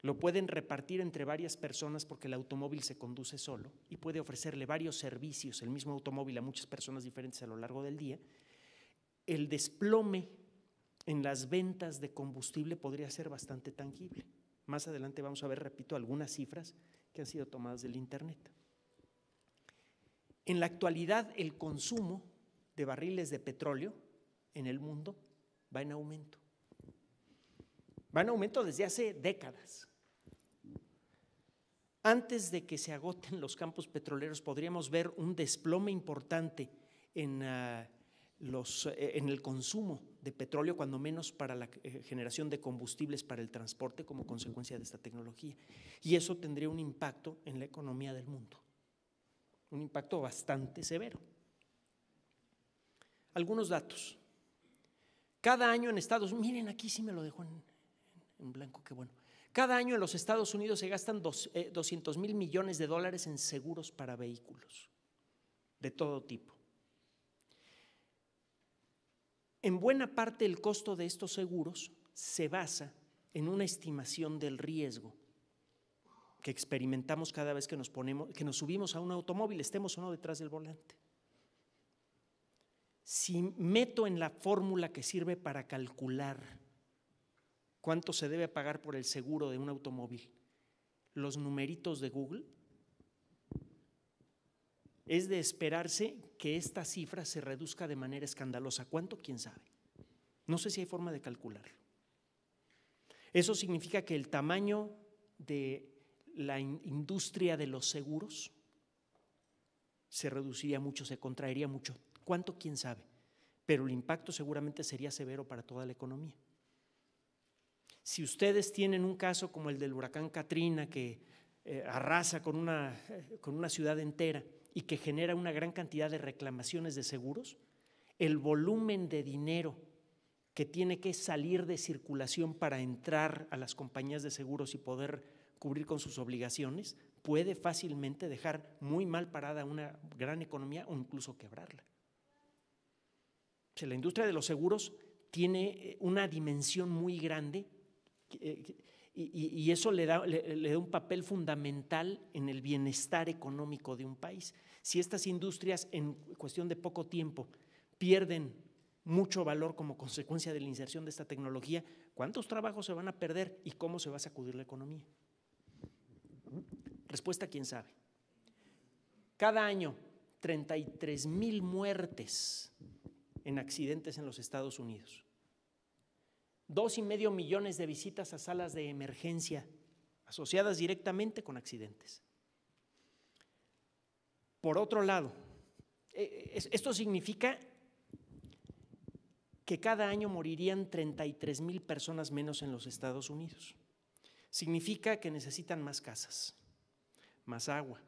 lo pueden repartir entre varias personas porque el automóvil se conduce solo y puede ofrecerle varios servicios, el mismo automóvil, a muchas personas diferentes a lo largo del día, el desplome en las ventas de combustible podría ser bastante tangible. Más adelante vamos a ver, repito, algunas cifras que han sido tomadas del internet. En la actualidad, el consumo de barriles de petróleo en el mundo va en aumento. Va en aumento desde hace décadas. Antes de que se agoten los campos petroleros, podríamos ver un desplome importante en en el consumo de petróleo, cuando menos para la generación de combustibles para el transporte como consecuencia de esta tecnología. Y eso tendría un impacto en la economía del mundo, un impacto bastante severo. Algunos datos. Cada año en Estados Unidos, miren, aquí sí me lo dejo en blanco, qué bueno. Cada año en los Estados Unidos se gastan 200,000 millones de dólares en seguros para vehículos de todo tipo. En buena parte el costo de estos seguros se basa en una estimación del riesgo que experimentamos cada vez que nos subimos a un automóvil, estemos o no detrás del volante. Si meto en la fórmula que sirve para calcular cuánto se debe pagar por el seguro de un automóvil los numeritos de Google, es de esperarse que esta cifra se reduzca de manera escandalosa. ¿Cuánto? ¿Quién sabe? No sé si hay forma de calcularlo. Eso significa que el tamaño de la industria de los seguros se reduciría mucho, se contraería mucho. ¿Cuánto? ¿Quién sabe? Pero el impacto seguramente sería severo para toda la economía. Si ustedes tienen un caso como el del huracán Katrina, que arrasa con una ciudad entera y que genera una gran cantidad de reclamaciones de seguros, el volumen de dinero que tiene que salir de circulación para entrar a las compañías de seguros y poder cubrir con sus obligaciones puede fácilmente dejar muy mal parada una gran economía o incluso quebrarla. O sea, la industria de los seguros tiene una dimensión muy grande y eso le da un papel fundamental en el bienestar económico de un país. Si estas industrias en cuestión de poco tiempo pierden mucho valor como consecuencia de la inserción de esta tecnología, ¿cuántos trabajos se van a perder y cómo se va a sacudir la economía? Respuesta, quién sabe. Cada año, 33,000 muertes en accidentes en los Estados Unidos. 2,5 millones de visitas a salas de emergencia asociadas directamente con accidentes. Por otro lado, esto significa que cada año morirían 33,000 personas menos en los Estados Unidos. Significa que necesitan más casas, más agua,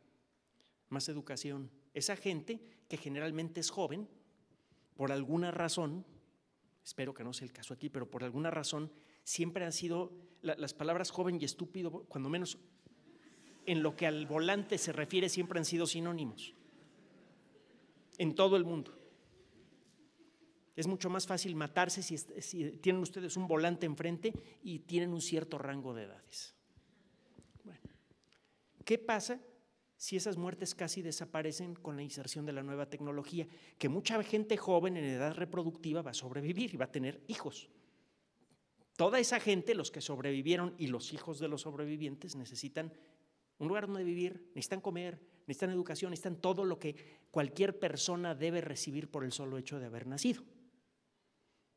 más educación. Esa gente que generalmente es joven, por alguna razón, espero que no sea el caso aquí, pero por alguna razón siempre han sido las palabras joven y estúpido, cuando menos en lo que al volante se refiere, siempre han sido sinónimos en todo el mundo. Es mucho más fácil matarse si tienen ustedes un volante enfrente y tienen un cierto rango de edades. Bueno, ¿qué pasa si esas muertes casi desaparecen con la inserción de la nueva tecnología? Que mucha gente joven en edad reproductiva va a sobrevivir y va a tener hijos. Toda esa gente, los que sobrevivieron y los hijos de los sobrevivientes, necesitan un lugar donde vivir, necesitan comer, necesitan educación, necesitan todo lo que cualquier persona debe recibir por el solo hecho de haber nacido.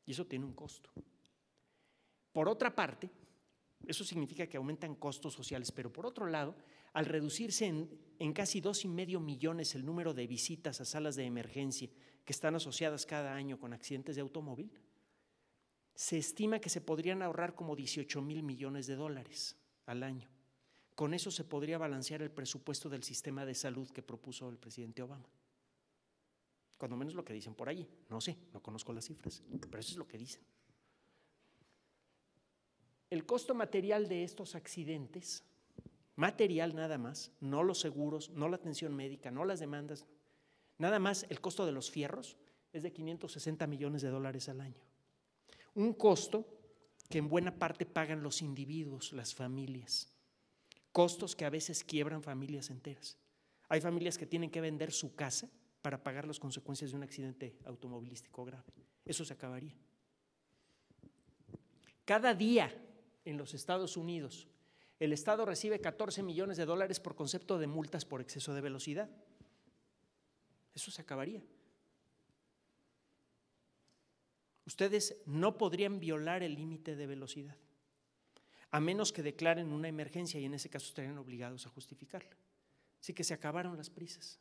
Y eso tiene un costo. Por otra parte, eso significa que aumentan costos sociales, pero por otro lado, al reducirse en casi 2,5 millones el número de visitas a salas de emergencia que están asociadas cada año con accidentes de automóvil, se estima que se podrían ahorrar como 18,000 millones de dólares al año. Con eso se podría balancear el presupuesto del sistema de salud que propuso el presidente Obama. Cuando menos lo que dicen por allí. No sé, no conozco las cifras, pero eso es lo que dicen. El costo material de estos accidentes, material nada más, no los seguros, no la atención médica, no las demandas, nada más el costo de los fierros es de 560 millones de dólares al año. Un costo que en buena parte pagan los individuos, las familias. Costos que a veces quiebran familias enteras. Hay familias que tienen que vender su casa para pagar las consecuencias de un accidente automovilístico grave. Eso se acabaría. Cada día en los Estados Unidos, el Estado recibe 14 millones de dólares por concepto de multas por exceso de velocidad. Eso se acabaría. Ustedes no podrían violar el límite de velocidad, a menos que declaren una emergencia y en ese caso estarían obligados a justificarla. Así que se acabaron las prisas.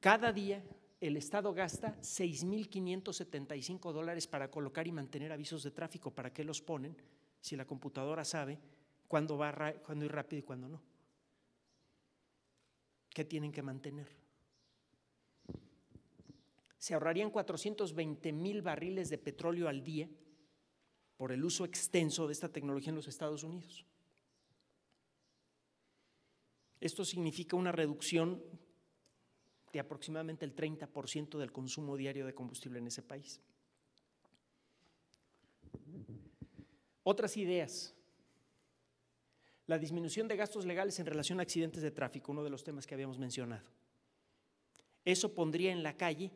Cada día el Estado gasta $6,575 para colocar y mantener avisos de tráfico. ¿Para qué los ponen si la computadora sabe cuándo ir rápido y cuándo no? ¿Qué tienen que mantener? Se ahorrarían 420,000 barriles de petróleo al día por el uso extenso de esta tecnología en los Estados Unidos. Esto significa una reducción de aproximadamente el 30% del consumo diario de combustible en ese país. Otras ideas. La disminución de gastos legales en relación a accidentes de tráfico, uno de los temas que habíamos mencionado. Eso pondría en la calle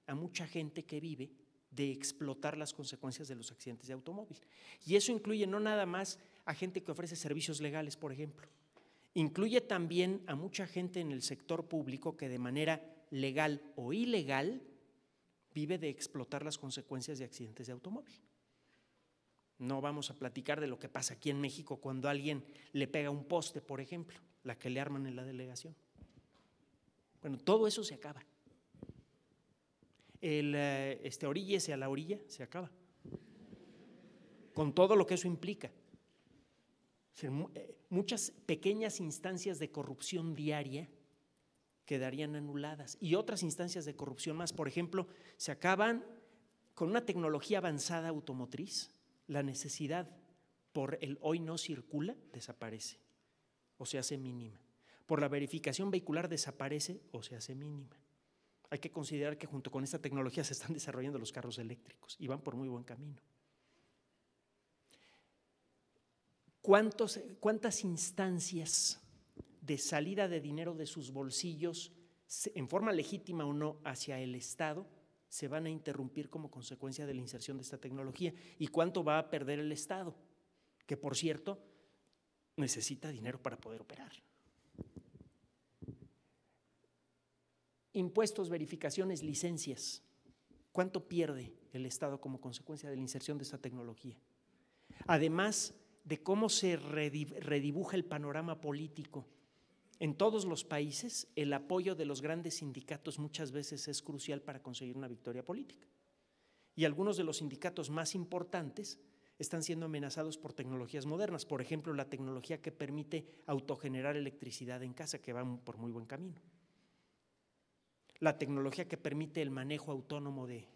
a mucha gente que vive de explotar las consecuencias de los accidentes de automóvil. Y eso incluye no nada más a gente que ofrece servicios legales, por ejemplo. Incluye también a mucha gente en el sector público que de manera legal o ilegal vive de explotar las consecuencias de accidentes de automóvil. No vamos a platicar de lo que pasa aquí en México cuando alguien le pega un poste, por ejemplo, la que le arman en la delegación. Bueno, todo eso se acaba. Oríllese a la orilla, se acaba. Con todo lo que eso implica. Muchas pequeñas instancias de corrupción diaria quedarían anuladas y otras instancias de corrupción más. Por ejemplo, se acaban con una tecnología avanzada automotriz, la necesidad por el hoy no circula desaparece o se hace mínima. Por la verificación vehicular desaparece o se hace mínima. Hay que considerar que junto con esta tecnología se están desarrollando los carros eléctricos y van por muy buen camino. ¿Cuántas instancias de salida de dinero de sus bolsillos, en forma legítima o no, hacia el Estado, se van a interrumpir como consecuencia de la inserción de esta tecnología? ¿Y cuánto va a perder el Estado? Que, por cierto, necesita dinero para poder operar. Impuestos, verificaciones, licencias. ¿Cuánto pierde el Estado como consecuencia de la inserción de esta tecnología? Además de cómo se redibuja el panorama político. En todos los países, el apoyo de los grandes sindicatos muchas veces es crucial para conseguir una victoria política. Y algunos de los sindicatos más importantes están siendo amenazados por tecnologías modernas. Por ejemplo, la tecnología que permite autogenerar electricidad en casa, que va por muy buen camino. La tecnología que permite el manejo autónomo de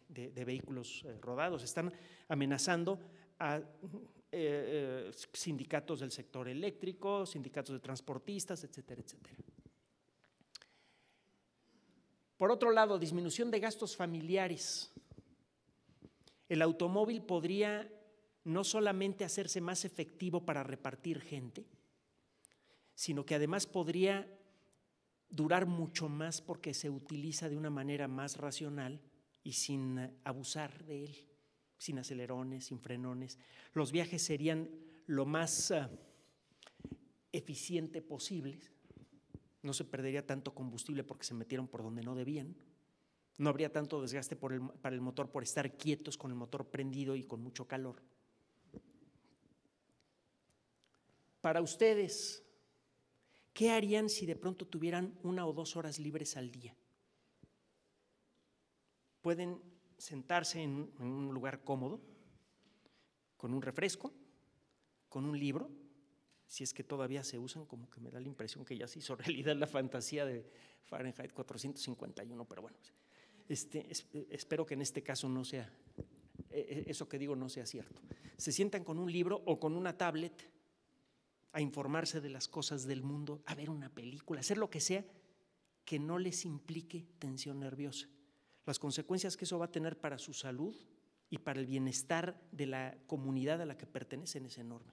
vehículos rodados. Están amenazando a sindicatos del sector eléctrico, sindicatos de transportistas, etcétera, etcétera. Por otro lado, disminución de gastos familiares. El automóvil podría no solamente hacerse más efectivo para repartir gente, sino que además podría durar mucho más porque se utiliza de una manera más racional y sin abusar de él, sin acelerones, sin frenones. Los viajes serían lo más eficiente posible, no se perdería tanto combustible porque se metieron por donde no debían, no habría tanto desgaste para el motor por estar quietos con el motor prendido y con mucho calor. Para ustedes, ¿qué harían si de pronto tuvieran 1 o 2 horas libres al día? Pueden sentarse en un lugar cómodo, con un refresco, con un libro, si es que todavía se usan, como que me da la impresión que ya se hizo realidad la fantasía de Fahrenheit 451, pero bueno, espero que en este caso no sea, eso que digo no sea cierto. Se sientan con un libro o con una tablet a informarse de las cosas del mundo, a ver una película, hacer lo que sea que no les implique tensión nerviosa. Las consecuencias que eso va a tener para su salud y para el bienestar de la comunidad a la que pertenecen es enorme.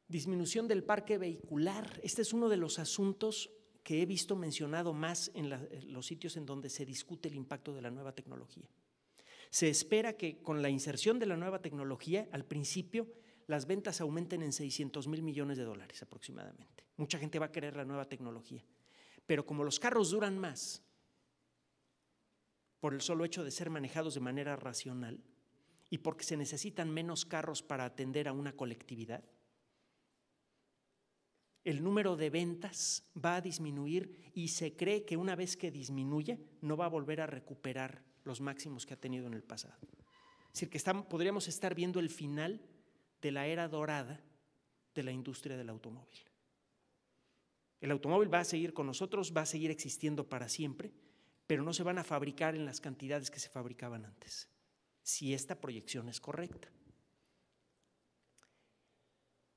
Disminución del parque vehicular. Este es uno de los asuntos que he visto mencionado más en los sitios en donde se discute el impacto de la nueva tecnología. Se espera que con la inserción de la nueva tecnología, al principio, las ventas aumenten en $600,000 millones aproximadamente. Mucha gente va a querer la nueva tecnología, pero como los carros duran más, por el solo hecho de ser manejados de manera racional y porque se necesitan menos carros para atender a una colectividad, el número de ventas va a disminuir y se cree que una vez que disminuya no va a volver a recuperar los máximos que ha tenido en el pasado. Es decir, que podríamos estar viendo el final de la era dorada de la industria del automóvil. El automóvil va a seguir con nosotros, va a seguir existiendo para siempre, pero no se van a fabricar en las cantidades que se fabricaban antes, si esta proyección es correcta.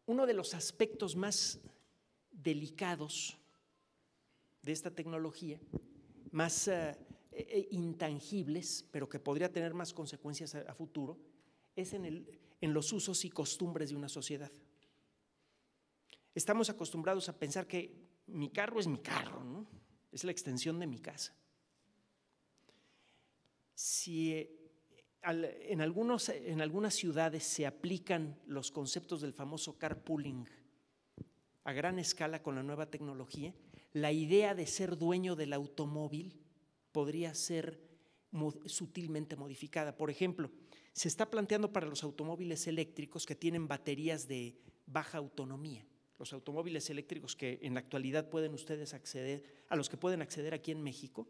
Uno de los aspectos más delicados de esta tecnología, más intangibles, pero que podría tener más consecuencias a futuro, es en los usos y costumbres de una sociedad. Estamos acostumbrados a pensar que mi carro es mi carro, ¿no? Es la extensión de mi casa. Si en algunas ciudades se aplican los conceptos del famoso carpooling a gran escala con la nueva tecnología, la idea de ser dueño del automóvil podría ser sutilmente modificada. Por ejemplo, se está planteando para los automóviles eléctricos que tienen baterías de baja autonomía. Los automóviles eléctricos que en la actualidad pueden ustedes acceder, a los que pueden acceder aquí en México,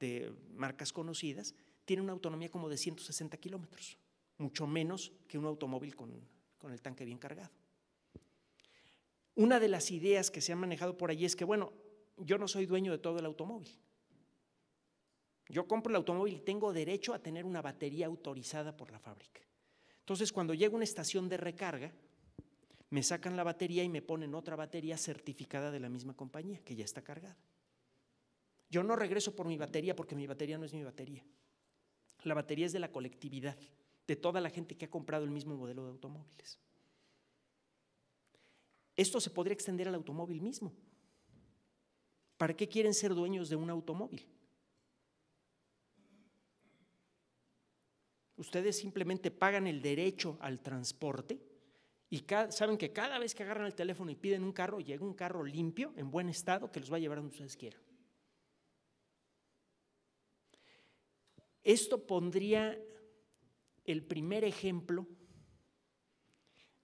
de marcas conocidas, tienen una autonomía como de 160 kilómetros, mucho menos que un automóvil con el tanque bien cargado. Una de las ideas que se han manejado por allí es que, bueno, yo no soy dueño de todo el automóvil. Yo compro el automóvil y tengo derecho a tener una batería autorizada por la fábrica. Entonces, cuando llega una estación de recarga, me sacan la batería y me ponen otra batería certificada de la misma compañía, que ya está cargada. Yo no regreso por mi batería porque mi batería no es mi batería. La batería es de la colectividad, de toda la gente que ha comprado el mismo modelo de automóviles. Esto se podría extender al automóvil mismo. ¿Para qué quieren ser dueños de un automóvil? Ustedes simplemente pagan el derecho al transporte y saben que cada vez que agarran el teléfono y piden un carro, llega un carro limpio, en buen estado, que los va a llevar donde ustedes quieran. Esto pondría el primer ejemplo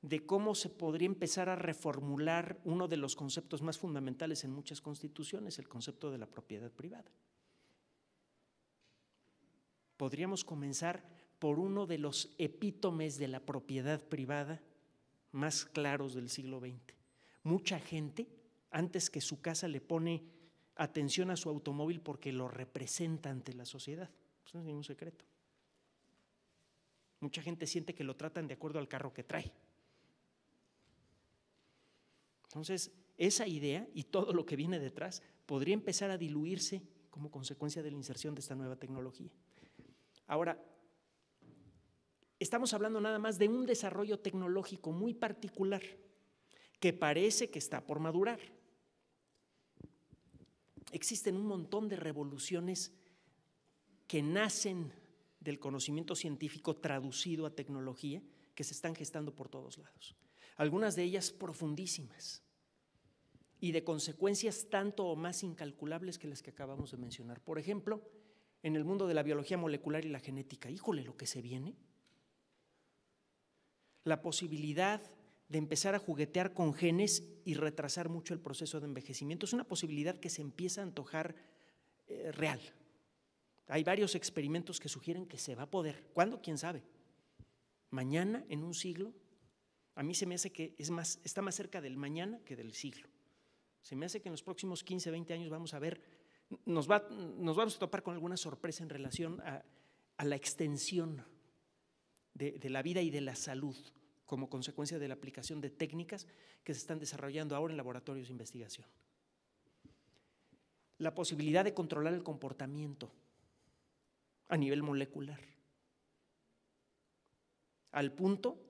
de cómo se podría empezar a reformular uno de los conceptos más fundamentales en muchas constituciones, el concepto de la propiedad privada. Podríamos comenzar por uno de los epítomes de la propiedad privada más claros del siglo XX. Mucha gente, antes que su casa, le pone atención a su automóvil porque lo representa ante la sociedad. Eso no es ningún secreto. Mucha gente siente que lo tratan de acuerdo al carro que trae. Entonces, esa idea y todo lo que viene detrás podría empezar a diluirse como consecuencia de la inserción de esta nueva tecnología. Ahora, estamos hablando nada más de un desarrollo tecnológico muy particular que parece que está por madurar. Existen un montón de revoluciones que nacen del conocimiento científico traducido a tecnología que se están gestando por todos lados. Algunas de ellas profundísimas y de consecuencias tanto o más incalculables que las que acabamos de mencionar. Por ejemplo, en el mundo de la biología molecular y la genética, híjole, lo que se viene. La posibilidad de empezar a juguetear con genes y retrasar mucho el proceso de envejecimiento es una posibilidad que se empieza a antojar real. Hay varios experimentos que sugieren que se va a poder. ¿Cuándo? ¿Quién sabe? Mañana, en un siglo. A mí se me hace que está más cerca del mañana que del siglo. Se me hace que en los próximos 15, 20 años vamos a ver, nos vamos a topar con alguna sorpresa en relación a la extensión de la vida y de la salud como consecuencia de la aplicación de técnicas que se están desarrollando ahora en laboratorios de investigación. La posibilidad de controlar el comportamiento a nivel molecular, al punto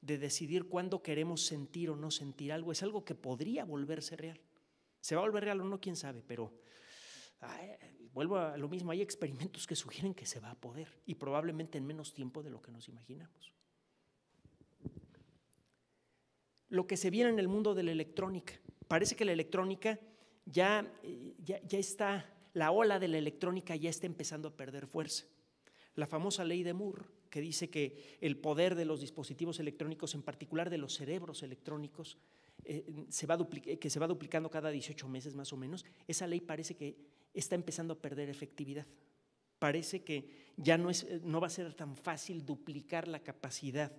de decidir cuándo queremos sentir o no sentir algo, es algo que podría volverse real. ¿Se va a volver real o no? Quién sabe, pero vuelvo a lo mismo, hay experimentos que sugieren que se va a poder y probablemente en menos tiempo de lo que nos imaginamos. Lo que se viene en el mundo de la electrónica, parece que la electrónica ya está, la ola de la electrónica ya está empezando a perder fuerza. La famosa ley de Moore que dice que el poder de los dispositivos electrónicos, en particular de los cerebros electrónicos, que se va duplicando cada 18 meses más o menos. Esa ley parece que está empezando a perder efectividad. Parece que ya no va a ser tan fácil duplicar la capacidad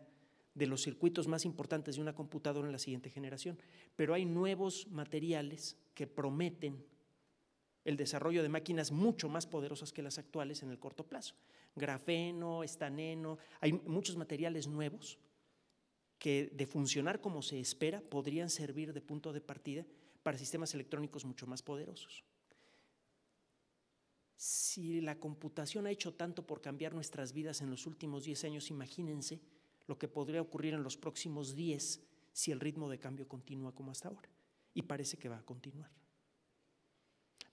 de los circuitos más importantes de una computadora en la siguiente generación, pero hay nuevos materiales que prometen el desarrollo de máquinas mucho más poderosas que las actuales en el corto plazo. Grafeno, estaneno, hay muchos materiales nuevos que, de funcionar como se espera, podrían servir de punto de partida para sistemas electrónicos mucho más poderosos. Si la computación ha hecho tanto por cambiar nuestras vidas en los últimos 10 años, imagínense lo que podría ocurrir en los próximos 10 si el ritmo de cambio continúa como hasta ahora. Y parece que va a continuar.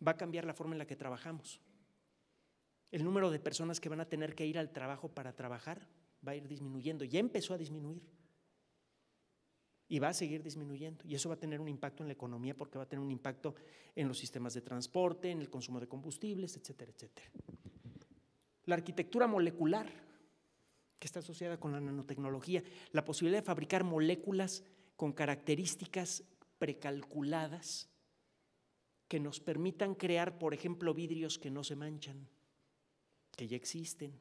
Va a cambiar la forma en la que trabajamos. El número de personas que van a tener que ir al trabajo para trabajar va a ir disminuyendo. Ya empezó a disminuir. Y va a seguir disminuyendo. Y eso va a tener un impacto en la economía porque va a tener un impacto en los sistemas de transporte, en el consumo de combustibles, etcétera, etcétera. La arquitectura molecular, que está asociada con la nanotecnología, la posibilidad de fabricar moléculas con características precalculadas que nos permitan crear, por ejemplo, vidrios que no se manchan, que ya existen,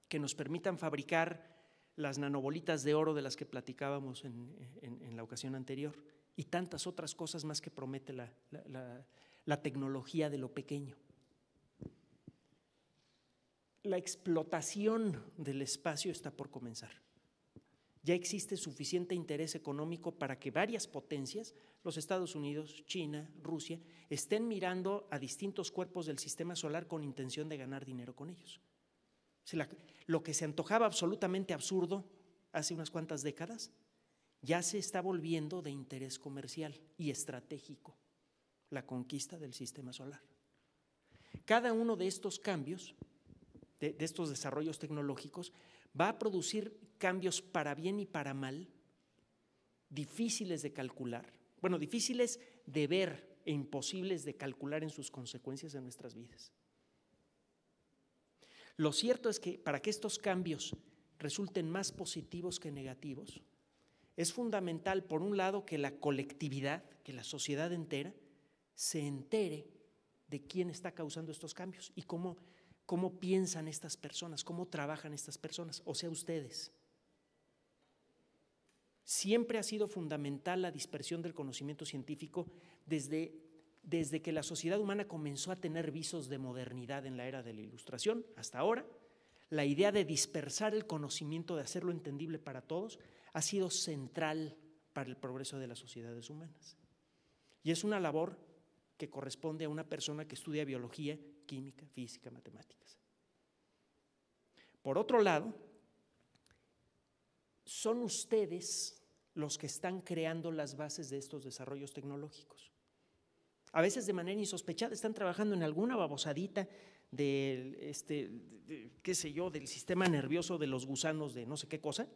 que nos permitan fabricar las nanobolitas de oro de las que platicábamos en la ocasión anterior, y tantas otras cosas más que promete la tecnología de lo pequeño. La explotación del espacio está por comenzar. Ya existe suficiente interés económico para que varias potencias, los Estados Unidos, China, Rusia, estén mirando a distintos cuerpos del sistema solar con intención de ganar dinero con ellos. Lo que se antojaba absolutamente absurdo hace unas cuantas décadas ya se está volviendo de interés comercial y estratégico, la conquista del sistema solar. Cada uno de estos cambios, de estos desarrollos tecnológicos, va a producir cambios para bien y para mal, difíciles de calcular, bueno, difíciles de ver e imposibles de calcular en sus consecuencias en nuestras vidas. Lo cierto es que para que estos cambios resulten más positivos que negativos, es fundamental, por un lado, que la colectividad, que la sociedad entera, se entere de quién está causando estos cambios y cómo piensan estas personas, cómo trabajan estas personas, o sea, ustedes. Siempre ha sido fundamental la dispersión del conocimiento científico desde que la sociedad humana comenzó a tener visos de modernidad en la era de la Ilustración hasta ahora. La idea de dispersar el conocimiento, de hacerlo entendible para todos, ha sido central para el progreso de las sociedades humanas. Y es una labor que corresponde a una persona que estudia biología, química, física, matemáticas. Por otro lado, son ustedes los que están creando las bases de estos desarrollos tecnológicos. A veces de manera insospechada están trabajando en alguna babosadita del sistema nervioso de los gusanos de no sé qué cosa,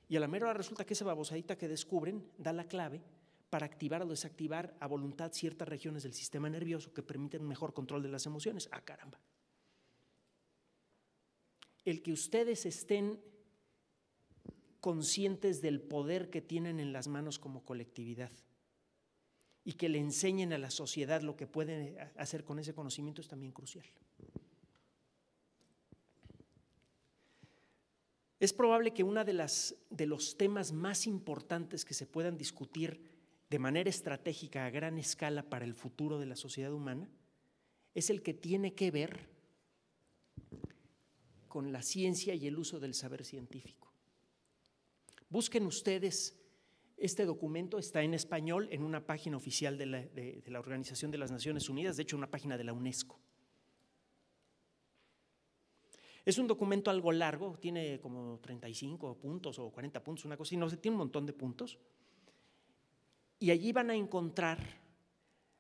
y a la mera hora resulta que esa babosadita que descubren da la clave para activar o desactivar a voluntad ciertas regiones del sistema nervioso que permiten un mejor control de las emociones. ¡Ah, caramba! El que ustedes estén conscientes del poder que tienen en las manos como colectividad y que le enseñen a la sociedad lo que pueden hacer con ese conocimiento es también crucial. Es probable que uno de los temas más importantes que se puedan discutir de manera estratégica a gran escala para el futuro de la sociedad humana es el que tiene que ver con la ciencia y el uso del saber científico. Busquen ustedes este documento, está en español en una página oficial de la Organización de las Naciones Unidas, de hecho una página de la UNESCO. Es un documento algo largo, tiene como 35 puntos o 40 puntos, una cosa así, no sé, tiene un montón de puntos. Y allí van a encontrar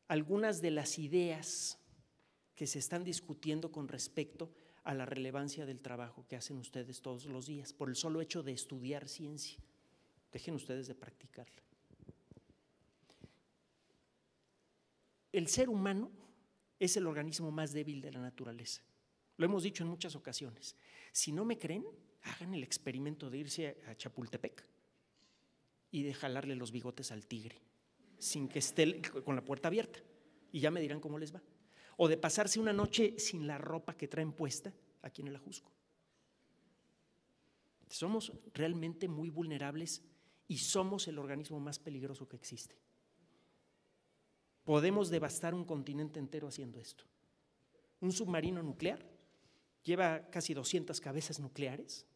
algunas de las ideas que se están discutiendo con respecto a la relevancia del trabajo que hacen ustedes todos los días, por el solo hecho de estudiar ciencia. Dejen ustedes de practicarla. El ser humano es el organismo más débil de la naturaleza. Lo hemos dicho en muchas ocasiones. Si no me creen, hagan el experimento de irse a Chapultepec y de jalarle los bigotes al tigre, sin que esté con la puerta abierta, y ya me dirán cómo les va. O de pasarse una noche sin la ropa que traen puesta aquí en el Ajusco. Somos realmente muy vulnerables y somos el organismo más peligroso que existe. Podemos devastar un continente entero haciendo esto. Un submarino nuclear lleva casi 200 cabezas nucleares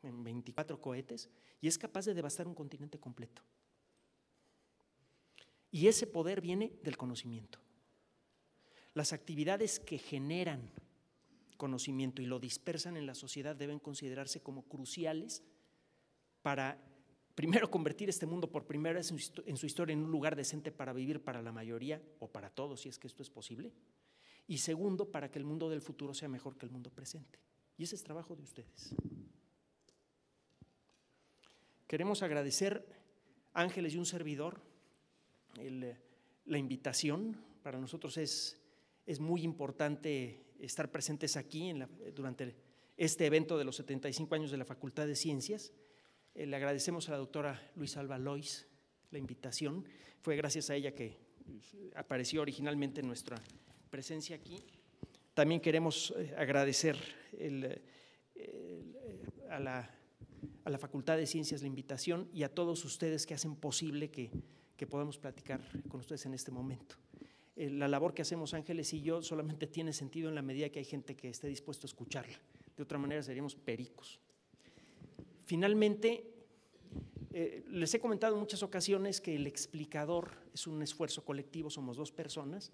en 24 cohetes y es capaz de devastar un continente completo. Y ese poder viene del conocimiento. Las actividades que generan conocimiento y lo dispersan en la sociedad deben considerarse como cruciales para, primero, convertir este mundo por primera vez en su historia en un lugar decente para vivir para la mayoría o para todos, si es que esto es posible. Y segundo, para que el mundo del futuro sea mejor que el mundo presente. Y ese es trabajo de ustedes. Queremos agradecer, Ángeles y un servidor, la invitación. Para nosotros es muy importante estar presentes aquí durante este evento de los 75 años de la Facultad de Ciencias. Le agradecemos a la doctora Luisa Alba Lois la invitación. Fue gracias a ella que apareció originalmente nuestra presencia aquí. También queremos agradecer a la Facultad de Ciencias la invitación y a todos ustedes que hacen posible que podamos platicar con ustedes en este momento. La labor que hacemos Ángeles y yo solamente tiene sentido en la medida que hay gente que esté dispuesto a escucharla. De otra manera seríamos pericos. Finalmente, les he comentado en muchas ocasiones que el explicador es un esfuerzo colectivo, somos dos personas,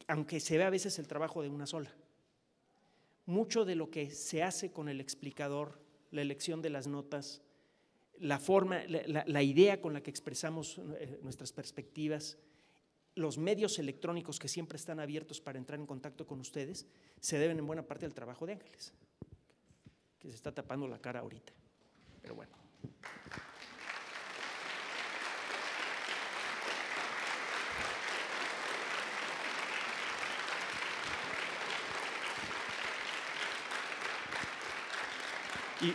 aunque se ve a veces el trabajo de una sola. Mucho de lo que se hace con el explicador, la elección de las notas, la forma, la idea con la que expresamos nuestras perspectivas, los medios electrónicos que siempre están abiertos para entrar en contacto con ustedes, se deben en buena parte al trabajo de Ángeles, que se está tapando la cara ahorita, pero bueno. Y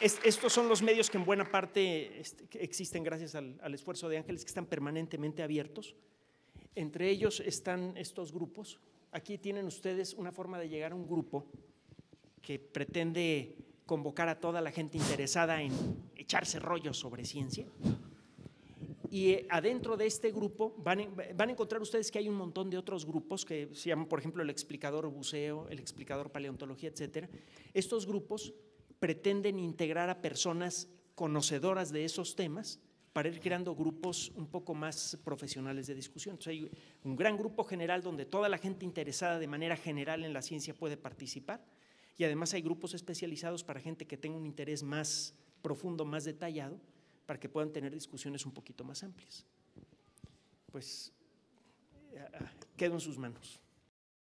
estos son los medios que en buena parte existen gracias al esfuerzo de Ángeles, que están permanentemente abiertos. Entre ellos están estos grupos. Aquí tienen ustedes una forma de llegar a un grupo que pretende convocar a toda la gente interesada en echarse rollos sobre ciencia. Y adentro de este grupo van a encontrar ustedes que hay un montón de otros grupos que se llaman, por ejemplo, el explicador buceo, el explicador paleontología, etcétera. Estos grupos pretenden integrar a personas conocedoras de esos temas para ir creando grupos un poco más profesionales de discusión. Entonces hay un gran grupo general donde toda la gente interesada de manera general en la ciencia puede participar, y además hay grupos especializados para gente que tenga un interés más profundo, más detallado, para que puedan tener discusiones un poquito más amplias. Pues quedo en sus manos.